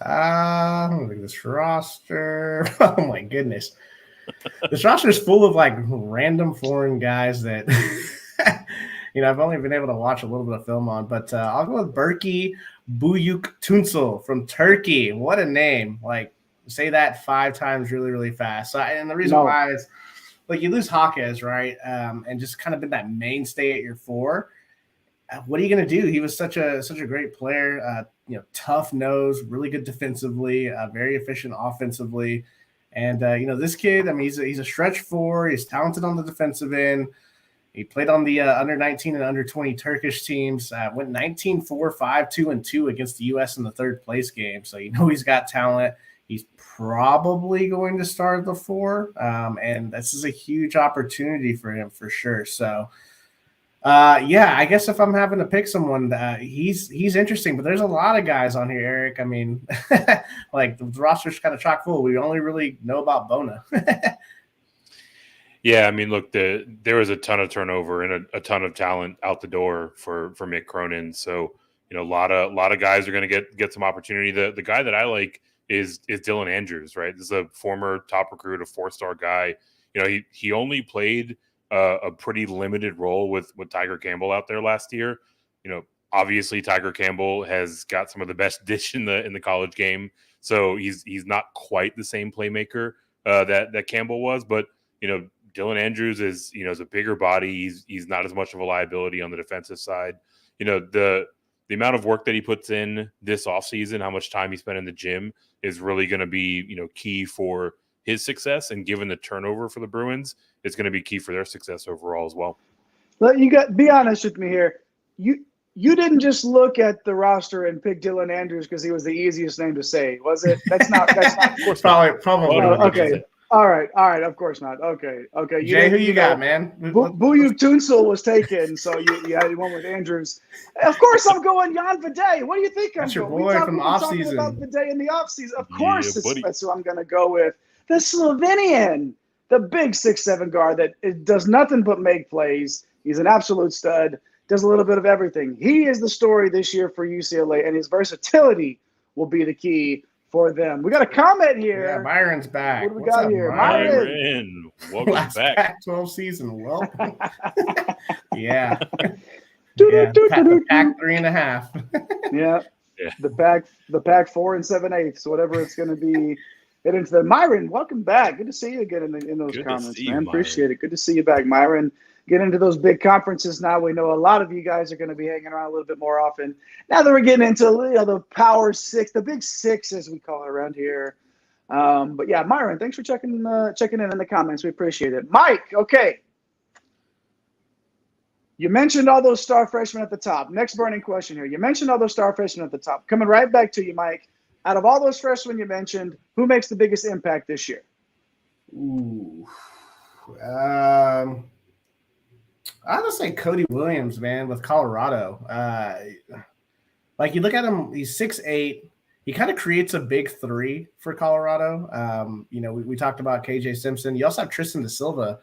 Look at this roster. Oh, my goodness. This roster is full of, like, random foreign guys that, I've only been able to watch a little bit of film on. But I'll go with Berkey Büyük Tunsel from Turkey. What a name. Like, say that 5 times really, really fast. And the reason why is, like, you lose Jaquez, right? And just kind of been that mainstay at your 4. What are you going to do? He was such a great player, tough nose, really good defensively, very efficient offensively. And, this kid, I mean, he's a stretch 4. He's talented on the defensive end. He played on the under 19 and under 20 Turkish teams, went 19-4, 5-2-2 against the U.S. in the 3rd place game. So, he's got talent. He's probably going to start the 4. And this is a huge opportunity for him for sure. So, I guess if I'm having to pick someone, he's interesting, but there's a lot of guys on here, Eric. I mean, like the roster's kind of chock full. We only really know about Bona. Yeah, I mean, look, there was a ton of turnover and a ton of talent out the door for Mick Cronin. So, a lot of guys are going to get some opportunity. The guy that I like is Dylan Andrews, right? This is a former top recruit, a 4-star guy. He only played a pretty limited role with Tiger Campbell out there last year. Obviously Tiger Campbell has got some of the best dish in the college game, so he's not quite the same playmaker that Campbell was, but Dylan Andrews is a bigger body. He's not as much of a liability on the defensive side. The amount of work that he puts in this offseason, how much time he spent in the gym is really going to be key for his success, and given the turnover for the Bruins, it's going to be key for their success overall as well. Well, be honest with me here. You didn't just look at the roster and pick Dylan Andrews because he was the easiest name to say, was it? That's not. Of course, probably. Okay. All right. Of course not. Okay. Jay, who you got, man? Büyük Tunsel was taken, so you had one with Andrews. Of course, I'm going Jan Vide. What do you think That's I'm your going? boy from the offseason. About Vide in the offseason. Of course, buddy. that's who I'm going to go with. The Slovenian, the big 6'7" guard that does nothing but make plays. He's an absolute stud, does a little bit of everything. He is the story this year for UCLA, and his versatility will be the key for them. We got a comment here. Yeah, Myron's back. What do we got here? Myron, welcome back. Pac-12 season, welcome. Yeah. Pac 3.5. Yeah. The Pac 4 7/8, whatever it's going to be. Get into the Myron. Welcome back. Good to see you again in those comments, man. Appreciate it. Good to see you back, Myron. Get into those big conferences now. We know a lot of you guys are going to be hanging around a little bit more often. Now that we're getting into the Power 6, the Big 6 as we call it around here. But yeah, Myron, thanks for checking in the comments. We appreciate it. Mike, okay. You mentioned all those star freshmen at the top. Next burning question here. You mentioned all those star freshmen at the top. Coming right back to you, Mike. Out of all those freshmen you mentioned, who makes the biggest impact this year? Ooh. I would say Cody Williams, man, with Colorado. Like you look at him, he's 6'8". He kind of creates a big 3 for Colorado. We talked about KJ Simpson. You also have Tristan Da Silva,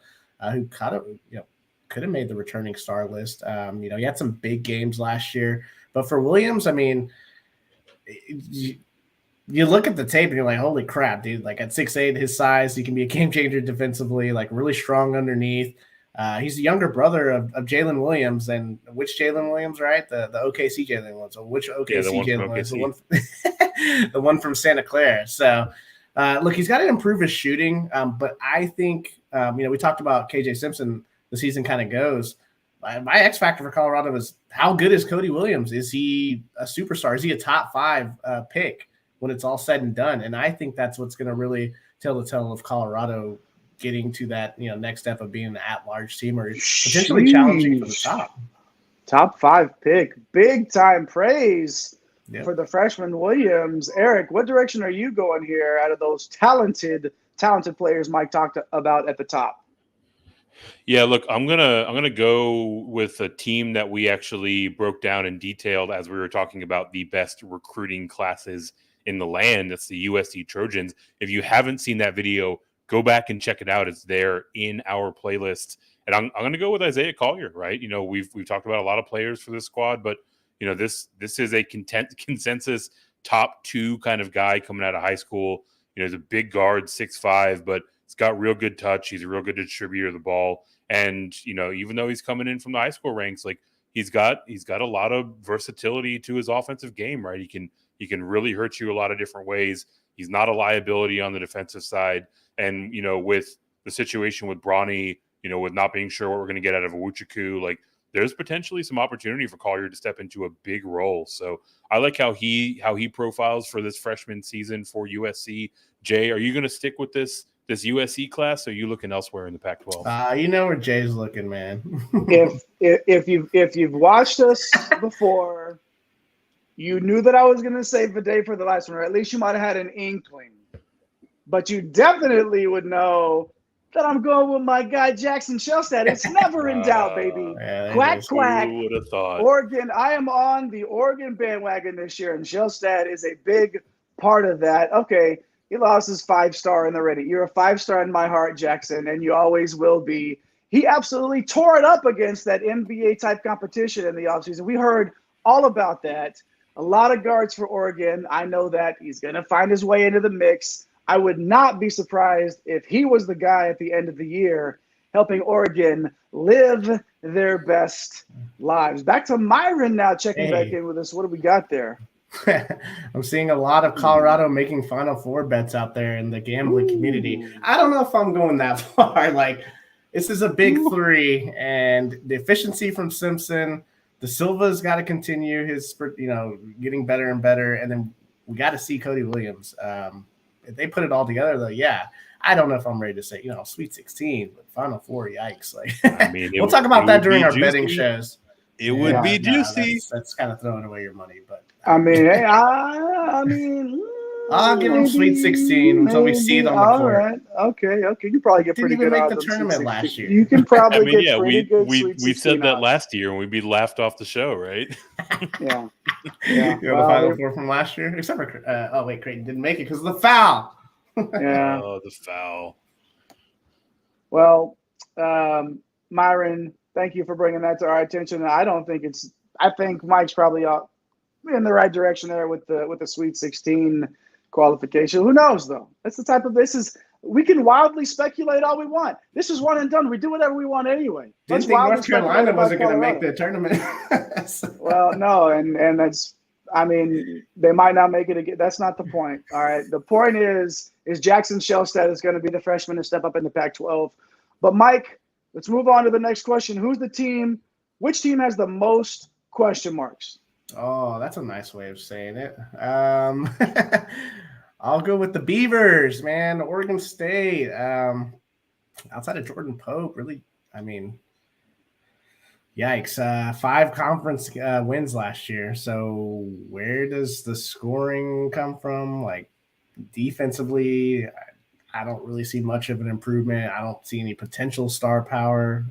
who kind of could have made the returning star list. He had some big games last year, but for Williams, I mean, you look at the tape and you're like, holy crap, dude! Like at 6'8", his size, he can be a game changer defensively. Like really strong underneath. He's the younger brother of Jaylon Williams, and which Jaylon Williams, right? The OKC Jaylon Williams. So which OKC Jaylon Williams? The one from Santa Clara. So, look, he's got to improve his shooting. But I think, we talked about KJ Simpson. The season kind of goes. My X factor for Colorado is how good is Cody Williams? Is he a superstar? Is he a top 5 pick when it's all said and done? And I think that's what's going to really tell the tale of Colorado getting to that next step of being an at-large team or potentially challenging for the top. Top 5 pick, big time praise Yep. for the freshman Williams. Eric, what direction are you going here out of those talented players Mike talked about at the top? Yeah, look, I'm gonna go with a team that we actually broke down and detailed as we were talking about the best recruiting classes in the land. That's the USC Trojans. If you haven't seen that video, go back and check it out. It's there in our playlist. And I'm gonna go with Isaiah Collier, right? You know, we've talked about a lot of players for this squad, but you know, this is a consensus top 2 kind of guy coming out of high school. You know, he's a big guard, 6'5", but he's got real good touch. He's a real good distributor of the ball. And, you know, even though he's coming in from the high school ranks, like he's got a lot of versatility to his offensive game, right? He can really hurt you a lot of different ways. He's not a liability on the defensive side. And, you know, with the situation with Bronny, you know, with not being sure what we're going to get out of Ucla, like there's potentially some opportunity for Collier to step into a big role. So I like how he profiles for this freshman season for USC. Jay, are you going to stick with this USC class, or are you looking elsewhere in the Pac-12? You know where Jay's looking, man. if you've watched us before, you knew that I was going to save the day for the last one, or at least you might have had an inkling. But you definitely would know that I'm going with my guy Jackson Shellstad. It's never in doubt, baby. Quack, quack. Who would have thought? Oregon. I am on the Oregon bandwagon this year, and Shellstad is a big part of that. Okay, he lost his 5-star in the Reddit. You're a 5-star in my heart, Jackson, and you always will be. He absolutely tore it up against that NBA-type competition in the offseason. We heard all about that. A lot of guards for Oregon. I know that he's going to find his way into the mix. I would not be surprised if he was the guy at the end of the year helping Oregon live their best lives. Back to Myron now, checking back in with us. What do we got there? I'm seeing a lot of Colorado making Final Four bets out there in the gambling community. I don't know if I'm going that far. Like, this is a big 3, and the efficiency from Simpson, the Silva's got to continue his, you know, getting better and better, and then we got to see Cody Williams. If they put it all together, though, yeah. I don't know if I'm ready to say, you know, Sweet 16, but Final Four, yikes. Like, I mean, we'll talk about that during our betting shows. It would be juicy. That's kind of throwing away your money, but I mean, I'll give him Sweet 16 until we see it on the court. All right, okay. You probably get pretty good. Didn't even make the tournament last year. You can probably get pretty good. We said that last year, and we'd be laughed off the show, right? Yeah. You know, the Final Four from last year, except for Creighton didn't make it because of the foul. Yeah. Oh, the foul. Well, Myron, thank you for bringing that to our attention. I think Mike's probably in the right direction there with the Sweet 16 qualification. Who knows, though? That's the type of we can wildly speculate all we want. This is one and done. We do whatever we want anyway. Didn't think North Carolina wasn't going to make the tournament. Well, no, and that's, I mean, they might not make it again. That's not the point. All right. The point is Jackson Shellstad is going to be the freshman to step up in the Pac-12. But Mike, let's move on to the next question. Which team has the most question marks? Oh, that's a nice way of saying it. I'll go with the Beavers, man. Oregon State. Outside of Jordan Pope, really, I mean, yikes. 5 conference wins last year. So where does the scoring come from? Like, defensively, I don't really see much of an improvement. I don't see any potential star power.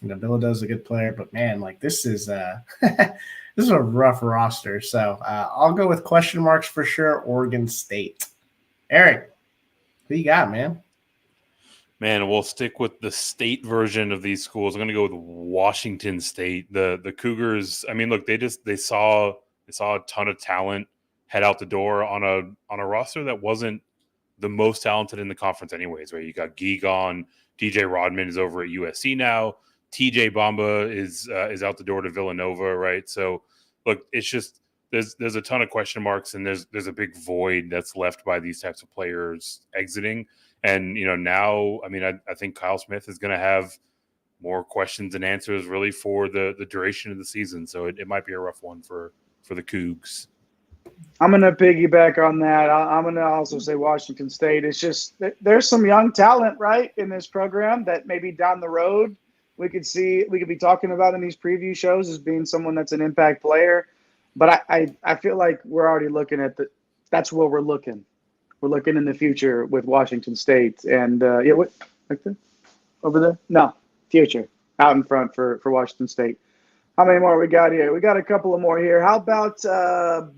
Bilodeau's a good player, but man, like this is this is a rough roster. So I'll go with question marks for sure. Oregon State. Eric, who you got, man? Man, we'll stick with the state version of these schools. I'm going to go with Washington State. The Cougars. I mean, look, they saw a ton of talent head out the door on a roster that wasn't the most talented in the conference, anyways. Right? You got Gigon, DJ Rodman is over at USC now. TJ Bamba is out the door to Villanova, right? So, look, it's just there's a ton of question marks, and there's a big void that's left by these types of players exiting. And now, I mean, I think Kyle Smith is going to have more questions and answers really for the duration of the season. So it might be a rough one for the Cougs. I'm going to piggyback on that. I'm going to also say Washington State. It's just there's some young talent, right, in this program that maybe down the road we could be talking about in these preview shows as being someone that's an impact player. But I feel like we're already looking at that's where we're looking. We're looking in the future with Washington State. And, what? Like that? Over there? No, future. Out in front for Washington State. How many more we got here? We got a couple of more here. How about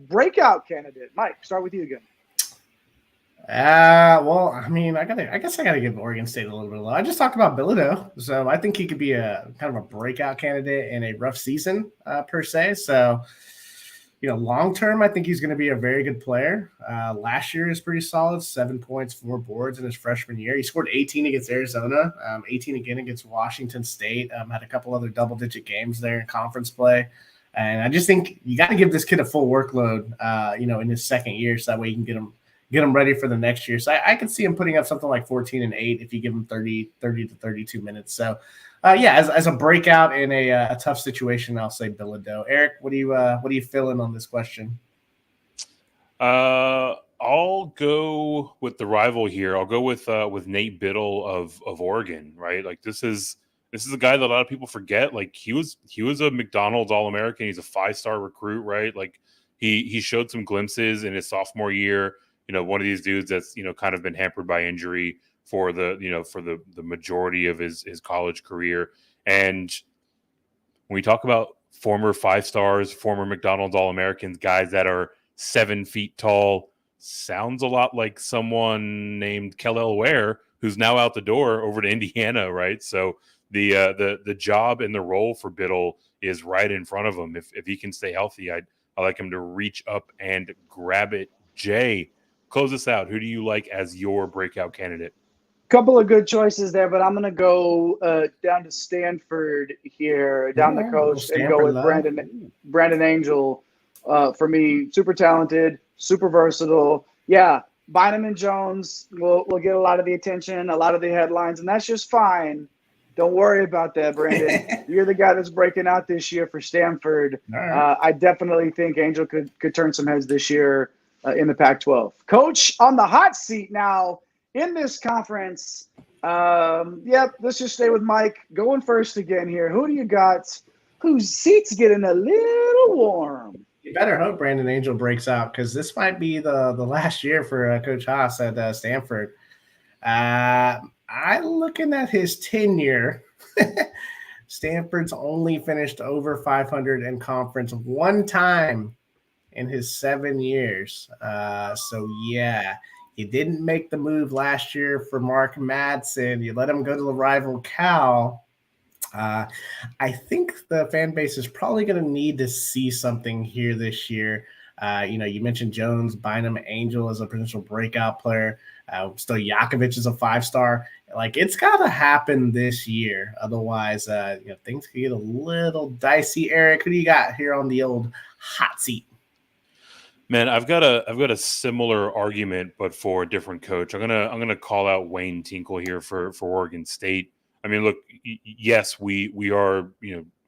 breakout candidate? Mike, start with you again. Well, I mean, I guess I gotta give Oregon State a little bit of love. I just talked about Ballo, so I think he could be a kind of a breakout candidate in a rough season per se. So, long term, I think he's going to be a very good player. Last year is pretty solid: 7 points, 4 boards in his freshman year. He scored 18 against Arizona, 18 again against Washington State. Had a couple other double-digit games there in conference play. And I just think you got to give this kid a full workload, in his second year, so that way you can get him ready for the next year. So I could see him putting up something like 14 and 8 if you give him 30 to 32 minutes. So, as a breakout in a tough situation, I'll say Ballo. Eric, what are you feeling on this question? I'll go with the rival here. I'll go with Nate Biddle of Oregon. Right, like this is a guy that a lot of people forget. Like he was a McDonald's All-American. He's a 5-star recruit. Right, like he showed some glimpses in his sophomore year. One of these dudes that's kind of been hampered by injury for the majority of his college career. And when we talk about former 5-stars, former McDonald's All-Americans, guys that are 7 feet tall, sounds a lot like someone named Kellel Ware, who's now out the door over to Indiana, right? So the job and the role for Biddle is right in front of him. If he can stay healthy, I like him to reach up and grab it. Jay, close us out. Who do you like as your breakout candidate? Couple of good choices there, but I'm going to go down to Stanford here, down the coast, and go with Branden Angel. For me, super talented, super versatile. Yeah, Bynum and Jones will get a lot of the attention, a lot of the headlines, and that's just fine. Don't worry about that, Branden. You're the guy that's breaking out this year for Stanford. Right. I definitely think Angel could turn some heads this year in the Pac-12. Coach on the hot seat now in this conference. Let's just stay with Mike. Going first again here. Who do you got whose seat's getting a little warm? You better hope Branden Angel breaks out, because this might be the last year for Coach Haas at Stanford. I'm looking at his tenure. Stanford's only finished over 500 in conference one time in his 7 years. You didn't make the move last year for Mark Madsen. You let him go to the rival Cal. I think the fan base is probably going to need to see something here this year. You mentioned Jones, Bynum, Angel as a potential breakout player. Still Jakovic is a 5-star. Like, it's got to happen this year. Otherwise, things could get a little dicey. Eric, who do you got here on the old hot seat? Man, I've got a similar argument, but for a different coach. I'm gonna call out Wayne Tinkle here for Oregon State. I mean, look, yes, we are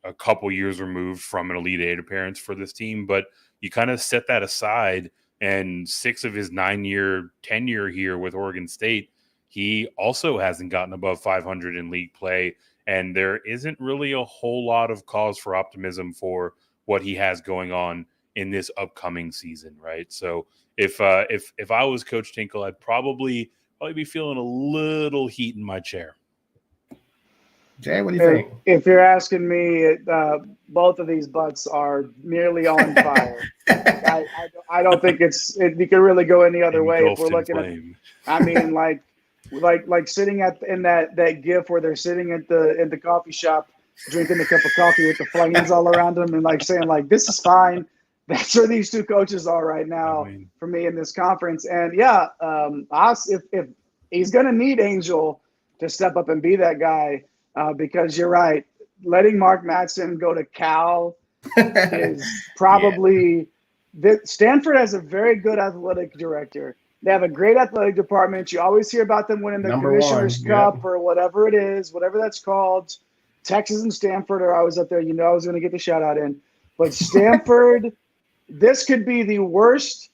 a couple years removed from an Elite Eight appearance for this team, but you kind of set that aside. And 6 of his 9-year tenure here with Oregon State, he also hasn't gotten above 500 in league play, and there isn't really a whole lot of cause for optimism for what he has going on in this upcoming season, right? So if I was Coach Tinkle, I'd probably be feeling a little heat in my chair. Jay, what do you think? If you're asking me, both of these butts are nearly on fire. I don't think you can really go any other way if we're looking at. I mean, like sitting in that GIF where they're sitting at the coffee shop drinking a cup of coffee with the flames all around them and saying this is fine. That's where these two coaches are right now for me in this conference. And if he's going to need Angel to step up and be that guy, because you're right, letting Mark Madsen go to Cal is probably Stanford has a very good athletic director. They have a great athletic department. You always hear about them winning the Commissioner's Cup or whatever it is, whatever that's called. Texas and Stanford are always up there. I was going to get the shout out in. But Stanford, this could be the worst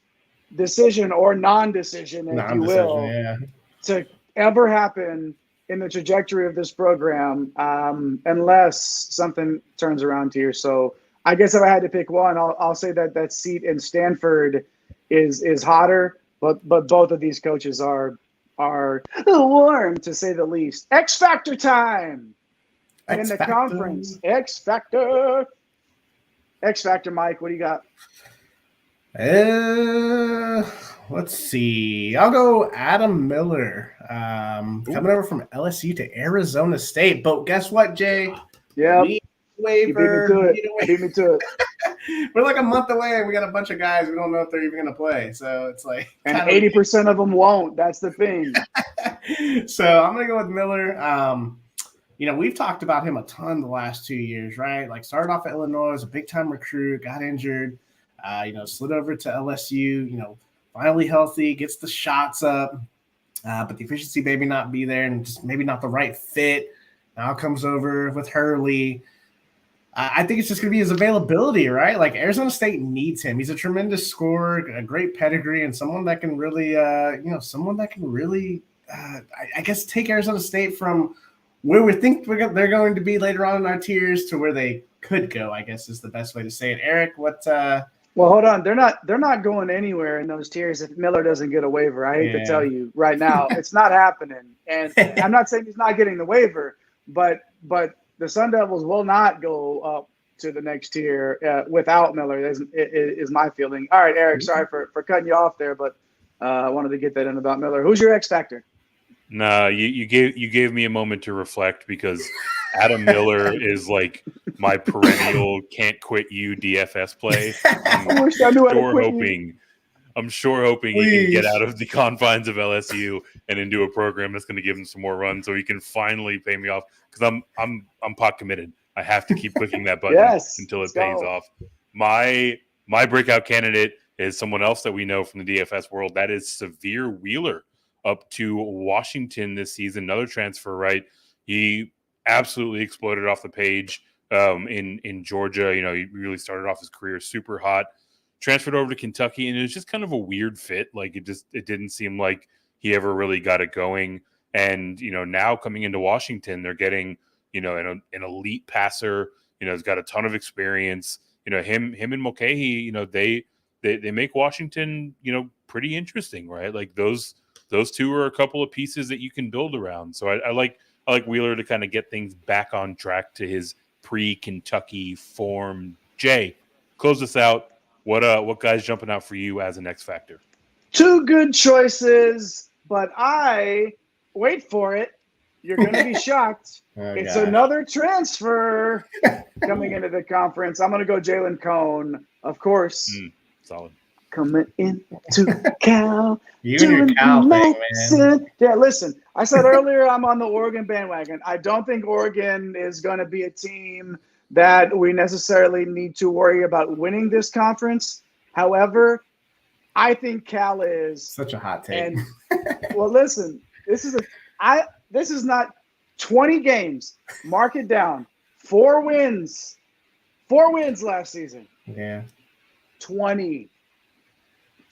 decision or non-decision, if you will, to ever happen in the trajectory of this program, unless something turns around here. So I guess if I had to pick one, I'll say that seat in Stanford is hotter, but both of these coaches are warm, to say the least. X Factor time in the conference. X Factor, Mike. What do you got? Let's see. I'll go Adam Miller, coming over from LSU to Arizona State. But guess what, Jay? Yeah, waiver. Beat me to it. We're like a month away, and we got a bunch of guys. We don't know if they're even going to play. So it's like, and 80% of them won't. That's the thing. So I'm going to go with Miller. We've talked about him a ton the last 2 years, right? Like started off at Illinois as a big time recruit, got injured, slid over to LSU, finally healthy, gets the shots up, but the efficiency maybe not be there and just maybe not the right fit. Now comes over with Hurley. I think it's just going to be his availability, right? Like Arizona State needs him. He's a tremendous scorer, a great pedigree, and someone that can really, I guess, take Arizona State from where we think they're going to be later on in our tiers to where they could go, I guess is the best way to say it. Eric, what? Well, hold on. They're not going anywhere in those tiers if Miller doesn't get a waiver. I hate to tell you right now, it's not happening. And I'm not saying he's not getting the waiver, but the Sun Devils will not go up to the next tier without Miller, is my feeling. All right, Eric, sorry for cutting you off there, but I wanted to get that in about Miller. Who's your X Factor? Nah, you gave me a moment to reflect because Adam Miller is like my perennial can't quit you DFS play. I'm sure hoping he can get out of the confines of LSU and into a program that's going to give him some more runs so he can finally pay me off because I'm pot committed. I have to keep clicking that button until it pays off. My breakout candidate is someone else that we know from the DFS world. That is Severe Wheeler up to Washington this season. Another transfer, right? He absolutely exploded off the page in Georgia. He really started off his career super hot. Transferred over to Kentucky, and it was just kind of a weird fit. Like it didn't seem like he ever really got it going. And now coming into Washington, they're getting an elite passer. He's got a ton of experience. Him and Mulcahy. They make Washington pretty interesting, right? Like those two are a couple of pieces that you can build around. So I like Wheeler to kind of get things back on track to his pre-Kentucky form. Jay, close this out. What guy's jumping out for you as an X Factor? Two good choices, but wait for it. You're going to be shocked. It's another transfer coming into the conference. I'm going to go Jaylon Cone, of course. Solid. Coming into Cal. You and your Cal thing, man. Yeah, listen, I said earlier I'm on the Oregon bandwagon. I don't think Oregon is going to be a team that we necessarily need to worry about winning this conference. However, I think Cal is such a hot take. And well, listen, this is not 20 games. Mark it down. 4 wins. 4 wins last season. Yeah. 20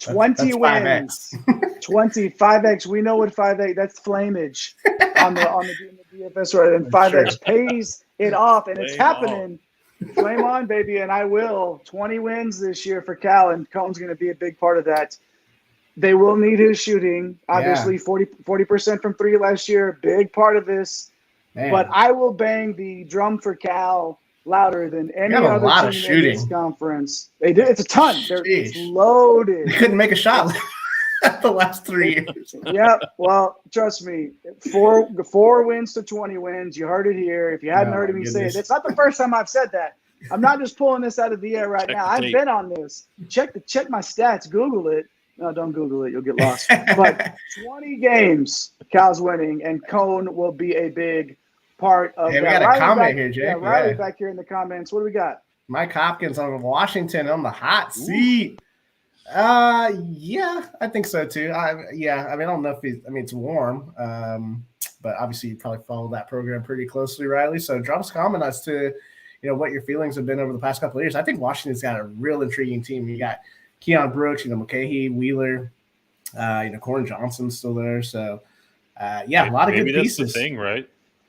that's wins. 5X. We know what 5X. That's flameage on the DFS right, and 5X pays it off, and it's happening. Flame on, baby, and I will. 20 wins this year for Cal, and Cone's going to be a big part of that. They will need his shooting. Obviously, 40% from 3 last year, big part of this. Man. But I will bang the drum for Cal louder than any other team in this conference. They did. It's a ton. It's loaded. They couldn't make a shot the last 3 years. Yeah, well, trust me, 4 wins to 20 wins. You heard it here. If you hadn't heard me say it, it's not the first time I've said that. I'm not just pulling this out of the air right now. I've been on this. Check my stats. Google it. No, don't Google it. You'll get lost. But 20 games, Cal's winning, and Cone will be a big part of that. We got a comment here, Jay. Yeah, Riley back here in the comments. What do we got? Mike Hopkins on Washington on the hot seat. Yeah, I think so too. I don't know if it's warm, but obviously you probably follow that program pretty closely, Riley. So drop us a comment as to, what your feelings have been over the past couple of years. I think Washington's got a real intriguing team. You got Keon Brooks, Mulcahy, Wheeler, Corin Johnson's still there. So, a lot of good pieces. Maybe that's the thing, right?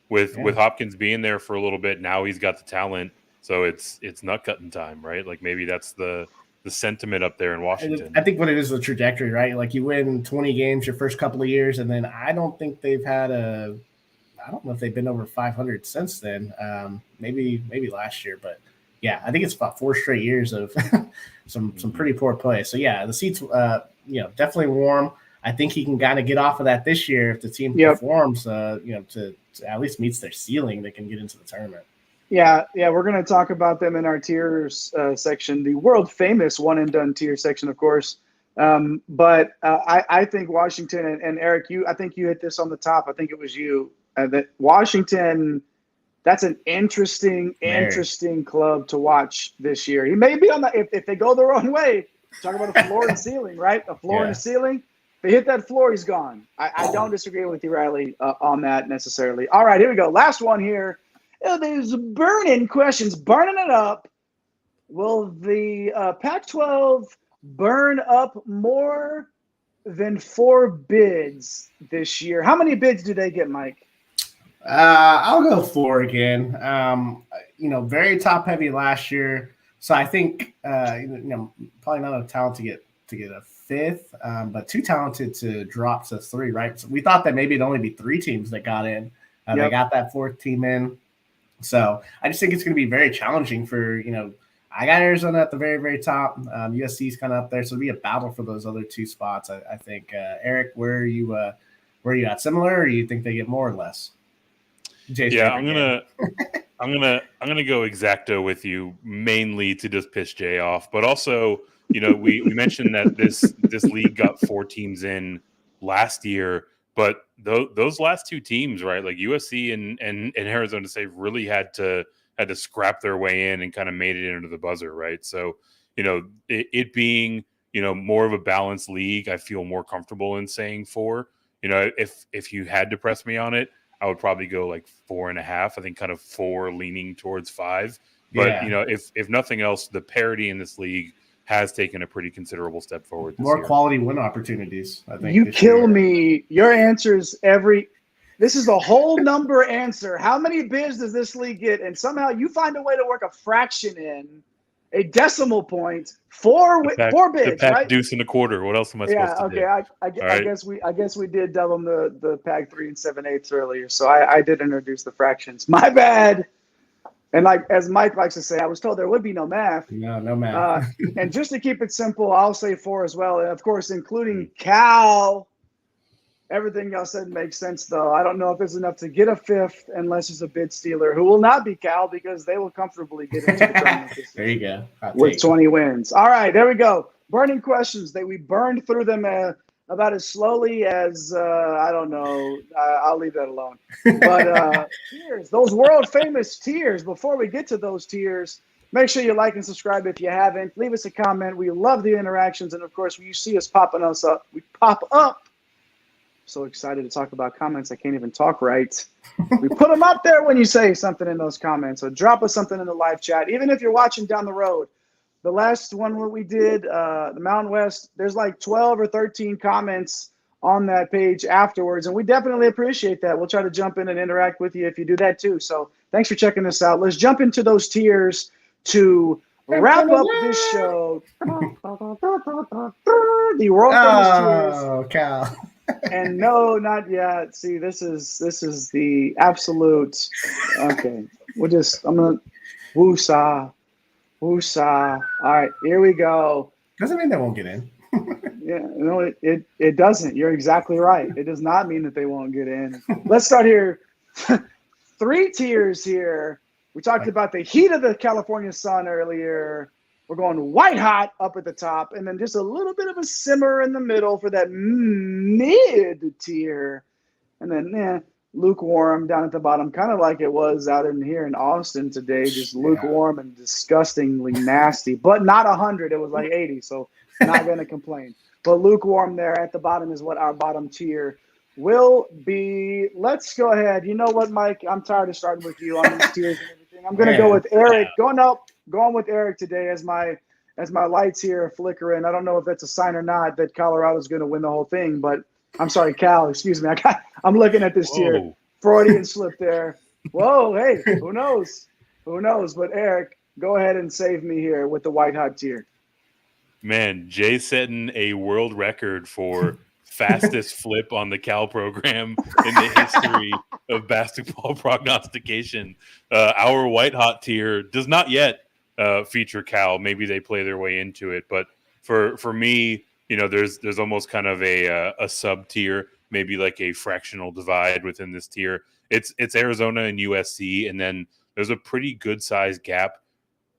With Hopkins being there for a little bit, now he's got the talent. So it's nut cutting time, right? Like maybe that's the sentiment up there in Washington. I think what it is the trajectory, right? Like you win 20 games your first couple of years, and then I don't think they've had I don't know if they've been over 500 since then. Maybe last year, but yeah, I think it's about 4 straight years of some pretty poor play. So yeah, the seats, definitely warm. I think he can kind of get off of that this year if the team performs, to at least meets their ceiling. They can get into the tournament. Yeah, we're going to talk about them in our tiers section, the world famous one and done tier section, of course. But I think Washington and Eric, I think you hit this on the top. I think it was you that Washington. That's an interesting club to watch this year. He may be on the if they go the wrong way. Talk about a floor and ceiling, right? A floor and a ceiling. If they hit that floor, he's gone. I don't disagree with you, Riley, on that necessarily. All right, here we go. Last one here. There's burning questions, burning it up. Will the Pac-12 burn up more than 4 bids this year? How many bids do they get, Mike? I'll go 4 again. Very top heavy last year, so I think probably not enough talent to get a 5th, but too talented to drop to 3. Right? So we thought that maybe it'd only be 3 teams that got in. They got that 4th team in. So I just think it's going to be very challenging for, I got Arizona at the very, very top. USC's kind of up there. So it'll be a battle for those other 2 spots. I think, Eric, where are you at? Similar, or you think they get more or less? I'm gonna go exacto with you, mainly to just piss Jay off. But also, we mentioned that this league got 4 teams in last year. But those last 2 teams, right, like USC and Arizona State, really had to scrap their way in and kind of made it into the buzzer, right? So, it being more of a balanced league, I feel more comfortable in saying 4. If you had to press me on it, I would probably go like 4.5. I think kind of 4 leaning towards 5. But if nothing else, the parity in this league has taken a pretty considerable step forward. More quality win opportunities, I think. You kill me. Your answers this is a whole number answer. How many bids does this league get? And somehow you find a way to work a fraction in, a decimal point, 4 bids, the PAC right? deuce and a quarter. What else am I supposed to do? Yeah, okay. I guess we did double them the PAC 3 and 7/8 earlier. So I did introduce the fractions. My bad. And like as Mike likes to say, I was told there would be no math. No math. And just to keep it simple, I'll say 4 as well. And of course, including Cal. Everything y'all said makes sense, though. I don't know if it's enough to get a 5th unless it's a bid stealer, who will not be Cal because they will comfortably get into the tournament this There you go. with 20 wins. All right, there we go. Burning questions. We burned through them about as slowly as, I don't know. I'll leave that alone. But tiers, those world-famous tiers. Before we get to those tiers, make sure you like and subscribe if you haven't. Leave us a comment. We love the interactions. And, of course, when you see us popping us up, we pop up. So excited to talk about comments. I can't even talk right. We put them up there when you say something in those comments. So drop us something in the live chat. Even if you're watching down the road. The last one we did, the Mountain West, there's like 12 or 13 comments on that page afterwards. And we definitely appreciate that. We'll try to jump in and interact with you if you do that too. So thanks for checking us out. Let's jump into those tiers to wrap up this show. The world famous tiers. Oh, Cal. And no, not yet. See, this is the absolute. Okay, I'm gonna woosah. All right, here we go. Doesn't mean they won't get in. Yeah, no, it doesn't. You're exactly right. It does not mean that they won't get in. Let's start here. 3 tiers here. We talked about the heat of the California sun earlier. We're going white hot up at the top, and then just a little bit of a simmer in the middle for that mid tier. And then lukewarm down at the bottom, kind of like it was out in here in Austin today, just lukewarm and disgustingly nasty, but not 100. It was like 80, so not going to complain. But lukewarm there at the bottom is what our bottom tier will be. Let's go ahead. You know what, Mike? I'm tired of starting with you on these tiers and everything. I'm going to go with Eric. Going with Eric today as my lights here are flickering. I don't know if that's a sign or not that Colorado's going to win the whole thing, but I'm sorry, Cal. Excuse me. I'm looking at this tier. Freudian slip there. Whoa, hey, who knows? Who knows? But Eric, go ahead and save me here with the white hot tier. Man, Jay setting a world record for fastest flip on the Cal program in the history of basketball prognostication. Our white hot tier does not yet feature Cal. Maybe they play their way into it, but for me, there's almost kind of a sub tier, maybe like a fractional divide within this tier. It's Arizona and USC, and then there's a pretty good sized gap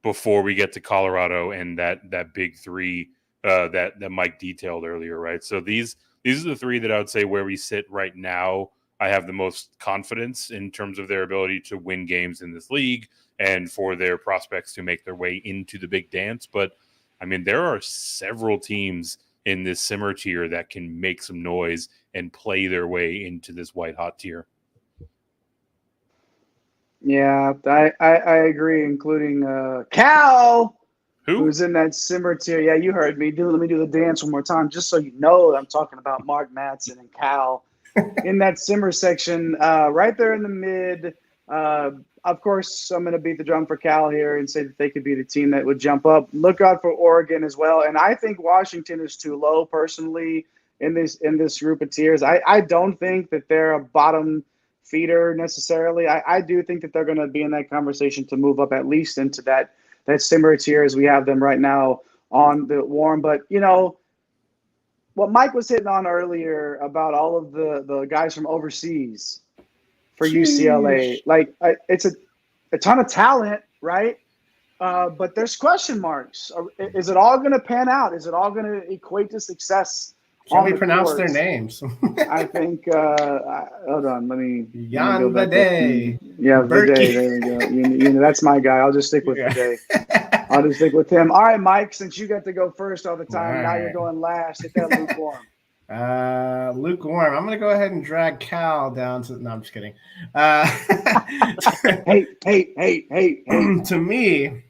before we get to Colorado and that big three that Mike detailed earlier, right? So these are the three that I would say where we sit right now. I have the most confidence in terms of their ability to win games in this league and for their prospects to make their way into the big dance. But I mean, there are several teams in this simmer tier that can make some noise and play their way into this white hot tier. Yeah, I agree, including Cal, who's in that simmer tier. Yeah, you heard me. Let me do the dance one more time, just so you know that I'm talking about Mark Madsen and Cal in that simmer section, right there in the mid. Of course, I'm going to beat the drum for Cal here and say that they could be the team that would jump up. Look out for Oregon as well, and I think Washington is too low personally in this group of tiers. I don't think that they're a bottom feeder necessarily. I do think that they're going to be in that conversation to move up at least into that simmer tier as we have them right now on the warm. But what Mike was hitting on earlier about all of the guys from overseas for UCLA, like it's a ton of talent, right? But there's question marks. Is it all going to pan out? Is it all going to equate to success? Can we pronounce their names? I think. Hold on. Let me. Jan Vade. Yeah, Vade. There you go. That's my guy. I'll just stick with Vade. I'll just stick with him. All right, Mike. Since you got to go first all the time, now you're going last. Hit that lukewarm. Lukewarm. I'm going to go ahead and drag Cal down to. No, I'm just kidding. Hey. To me,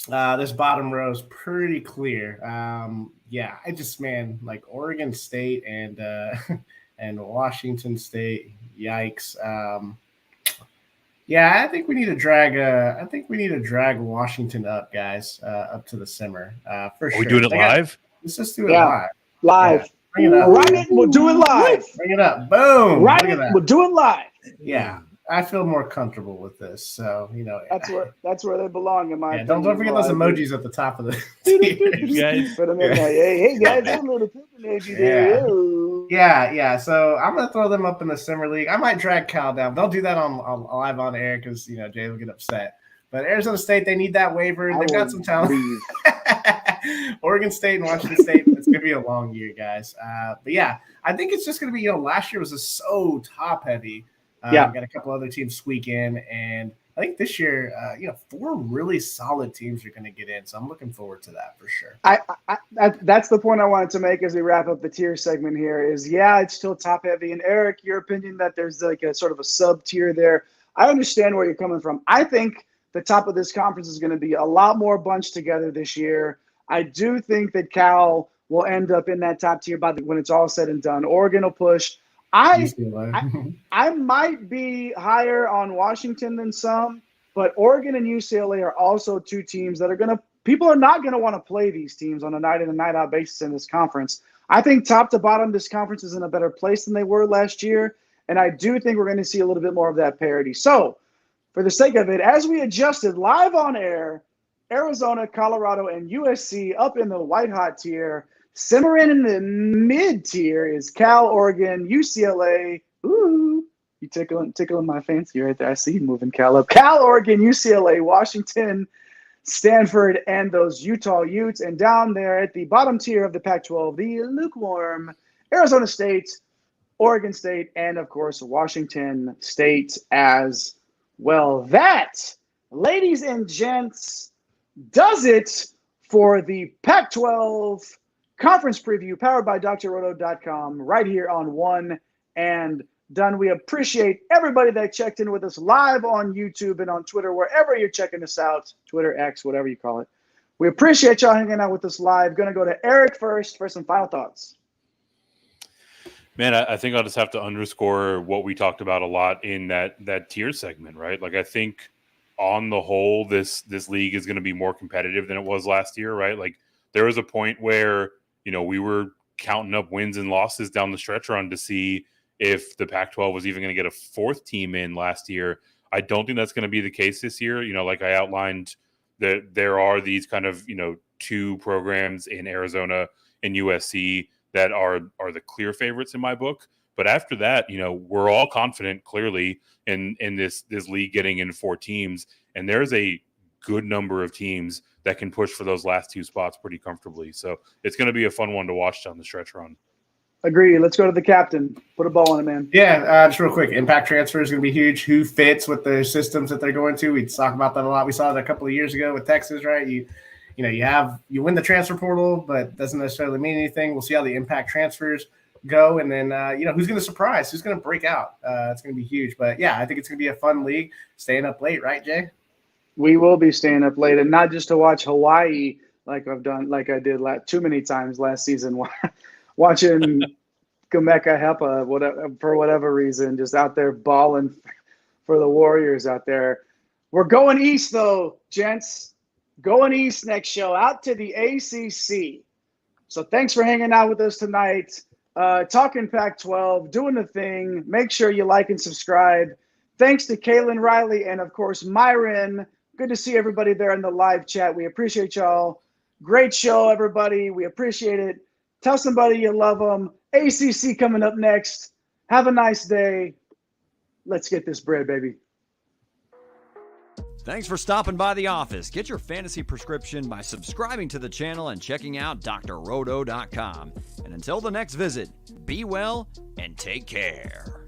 this bottom row is pretty clear. Yeah, like Oregon State and and Washington State. Yikes. Yeah, I think we need to drag Washington up, guys, up to the simmer. For sure. Are we doing it live? Let's just do it live. Live. Yeah. Bring it up. Run it. We'll do it live. Bring it up. Boom. Run it. We'll do it live. Yeah. I feel more comfortable with this, so that's where they belong in my. Yeah, don't forget those emojis at the top of the tiers. Guys. Put them in there. Hey guys, a little emoji there. Yeah. So I'm gonna throw them up in the Simmer League. I might drag Cal down. Don't do that on live on air because Jay will get upset. But Arizona State, they need that waiver. They've got some talent. Oregon State and Washington State. It's gonna be a long year, guys. But yeah, I think it's just gonna be. Last year was just so top heavy. Got a couple other teams squeak in, and I think this year, 4 really solid teams are going to get in. So I'm looking forward to that for sure. That's the point I wanted to make as we wrap up the tier segment here is, it's still top heavy. And Eric, your opinion that there's like a sort of a sub tier there. I understand where you're coming from. I think the top of this conference is going to be a lot more bunched together this year. I do think that Cal will end up in that top tier when it's all said and done. Oregon will push. I might be higher on Washington than some, but Oregon and UCLA are also 2 teams that people are not going to want to play these teams on a night in and night out basis in this conference. I think top to bottom, this conference is in a better place than they were last year. And I do think we're going to see a little bit more of that parity. So for the sake of it, as we adjusted live on air, Arizona, Colorado, and USC up in the white hot tier. Simmering in the mid tier is Cal, Oregon, UCLA. Ooh, you tickling my fancy right there. I see you moving Cal up. Cal, Oregon, UCLA, Washington, Stanford, and those Utah Utes. And down there at the bottom tier of the Pac-12, the lukewarm Arizona State, Oregon State, and of course Washington State as well. That, ladies and gents, does it for the Pac-12 conference preview powered by drroto.com right here on One and Done. We appreciate everybody that checked in with us live on YouTube and on Twitter, wherever you're checking us out, Twitter, X, whatever you call it. We appreciate y'all hanging out with us live. Going to go to Eric first for some final thoughts. Man, I think I'll just have to underscore what we talked about a lot in that tier segment, right? Like, I think on the whole, this league is going to be more competitive than it was last year, right? Like there was a point where, we were counting up wins and losses down the stretch run to see if the Pac-12 was even going to get a fourth team in last year. I don't think that's going to be the case this year. Like I outlined, that there are these kind of, two programs in Arizona and USC that are the clear favorites in my book. But after that, we're all confident clearly in this league getting in 4 teams. And there's a good number of teams that can push for those last 2 spots pretty comfortably. So it's going to be a fun one to watch down the stretch run. Agree. Let's go to the captain. Put a ball on it, man. Yeah, just real quick. Impact transfer is going to be huge. Who fits with the systems that they're going to? We talk about that a lot. We saw it a couple of years ago with Texas, right? You win the transfer portal, but doesn't necessarily mean anything. We'll see how the impact transfers go, and then who's going to surprise? Who's going to break out? It's going to be huge. But yeah, I think it's going to be a fun league. Staying up late, right, Jay? We will be staying up late, and not just to watch Hawaii like I did too many times last season. Watching Gomeka Hepa, for whatever reason, just out there balling for the Warriors out there. We're going east, though, gents. Going east next show, out to the ACC. So thanks for hanging out with us tonight. Talking Pac-12, doing the thing. Make sure you like and subscribe. Thanks to Kaylin Riley and, of course, Myron. Good to see everybody there in the live chat. We appreciate y'all. Great show, everybody. We appreciate it. Tell somebody you love them. ACC coming up next. Have a nice day. Let's get this bread, baby. Thanks for stopping by the office. Get your fantasy prescription by subscribing to the channel and checking out drrodo.com. And until the next visit, be well and take care.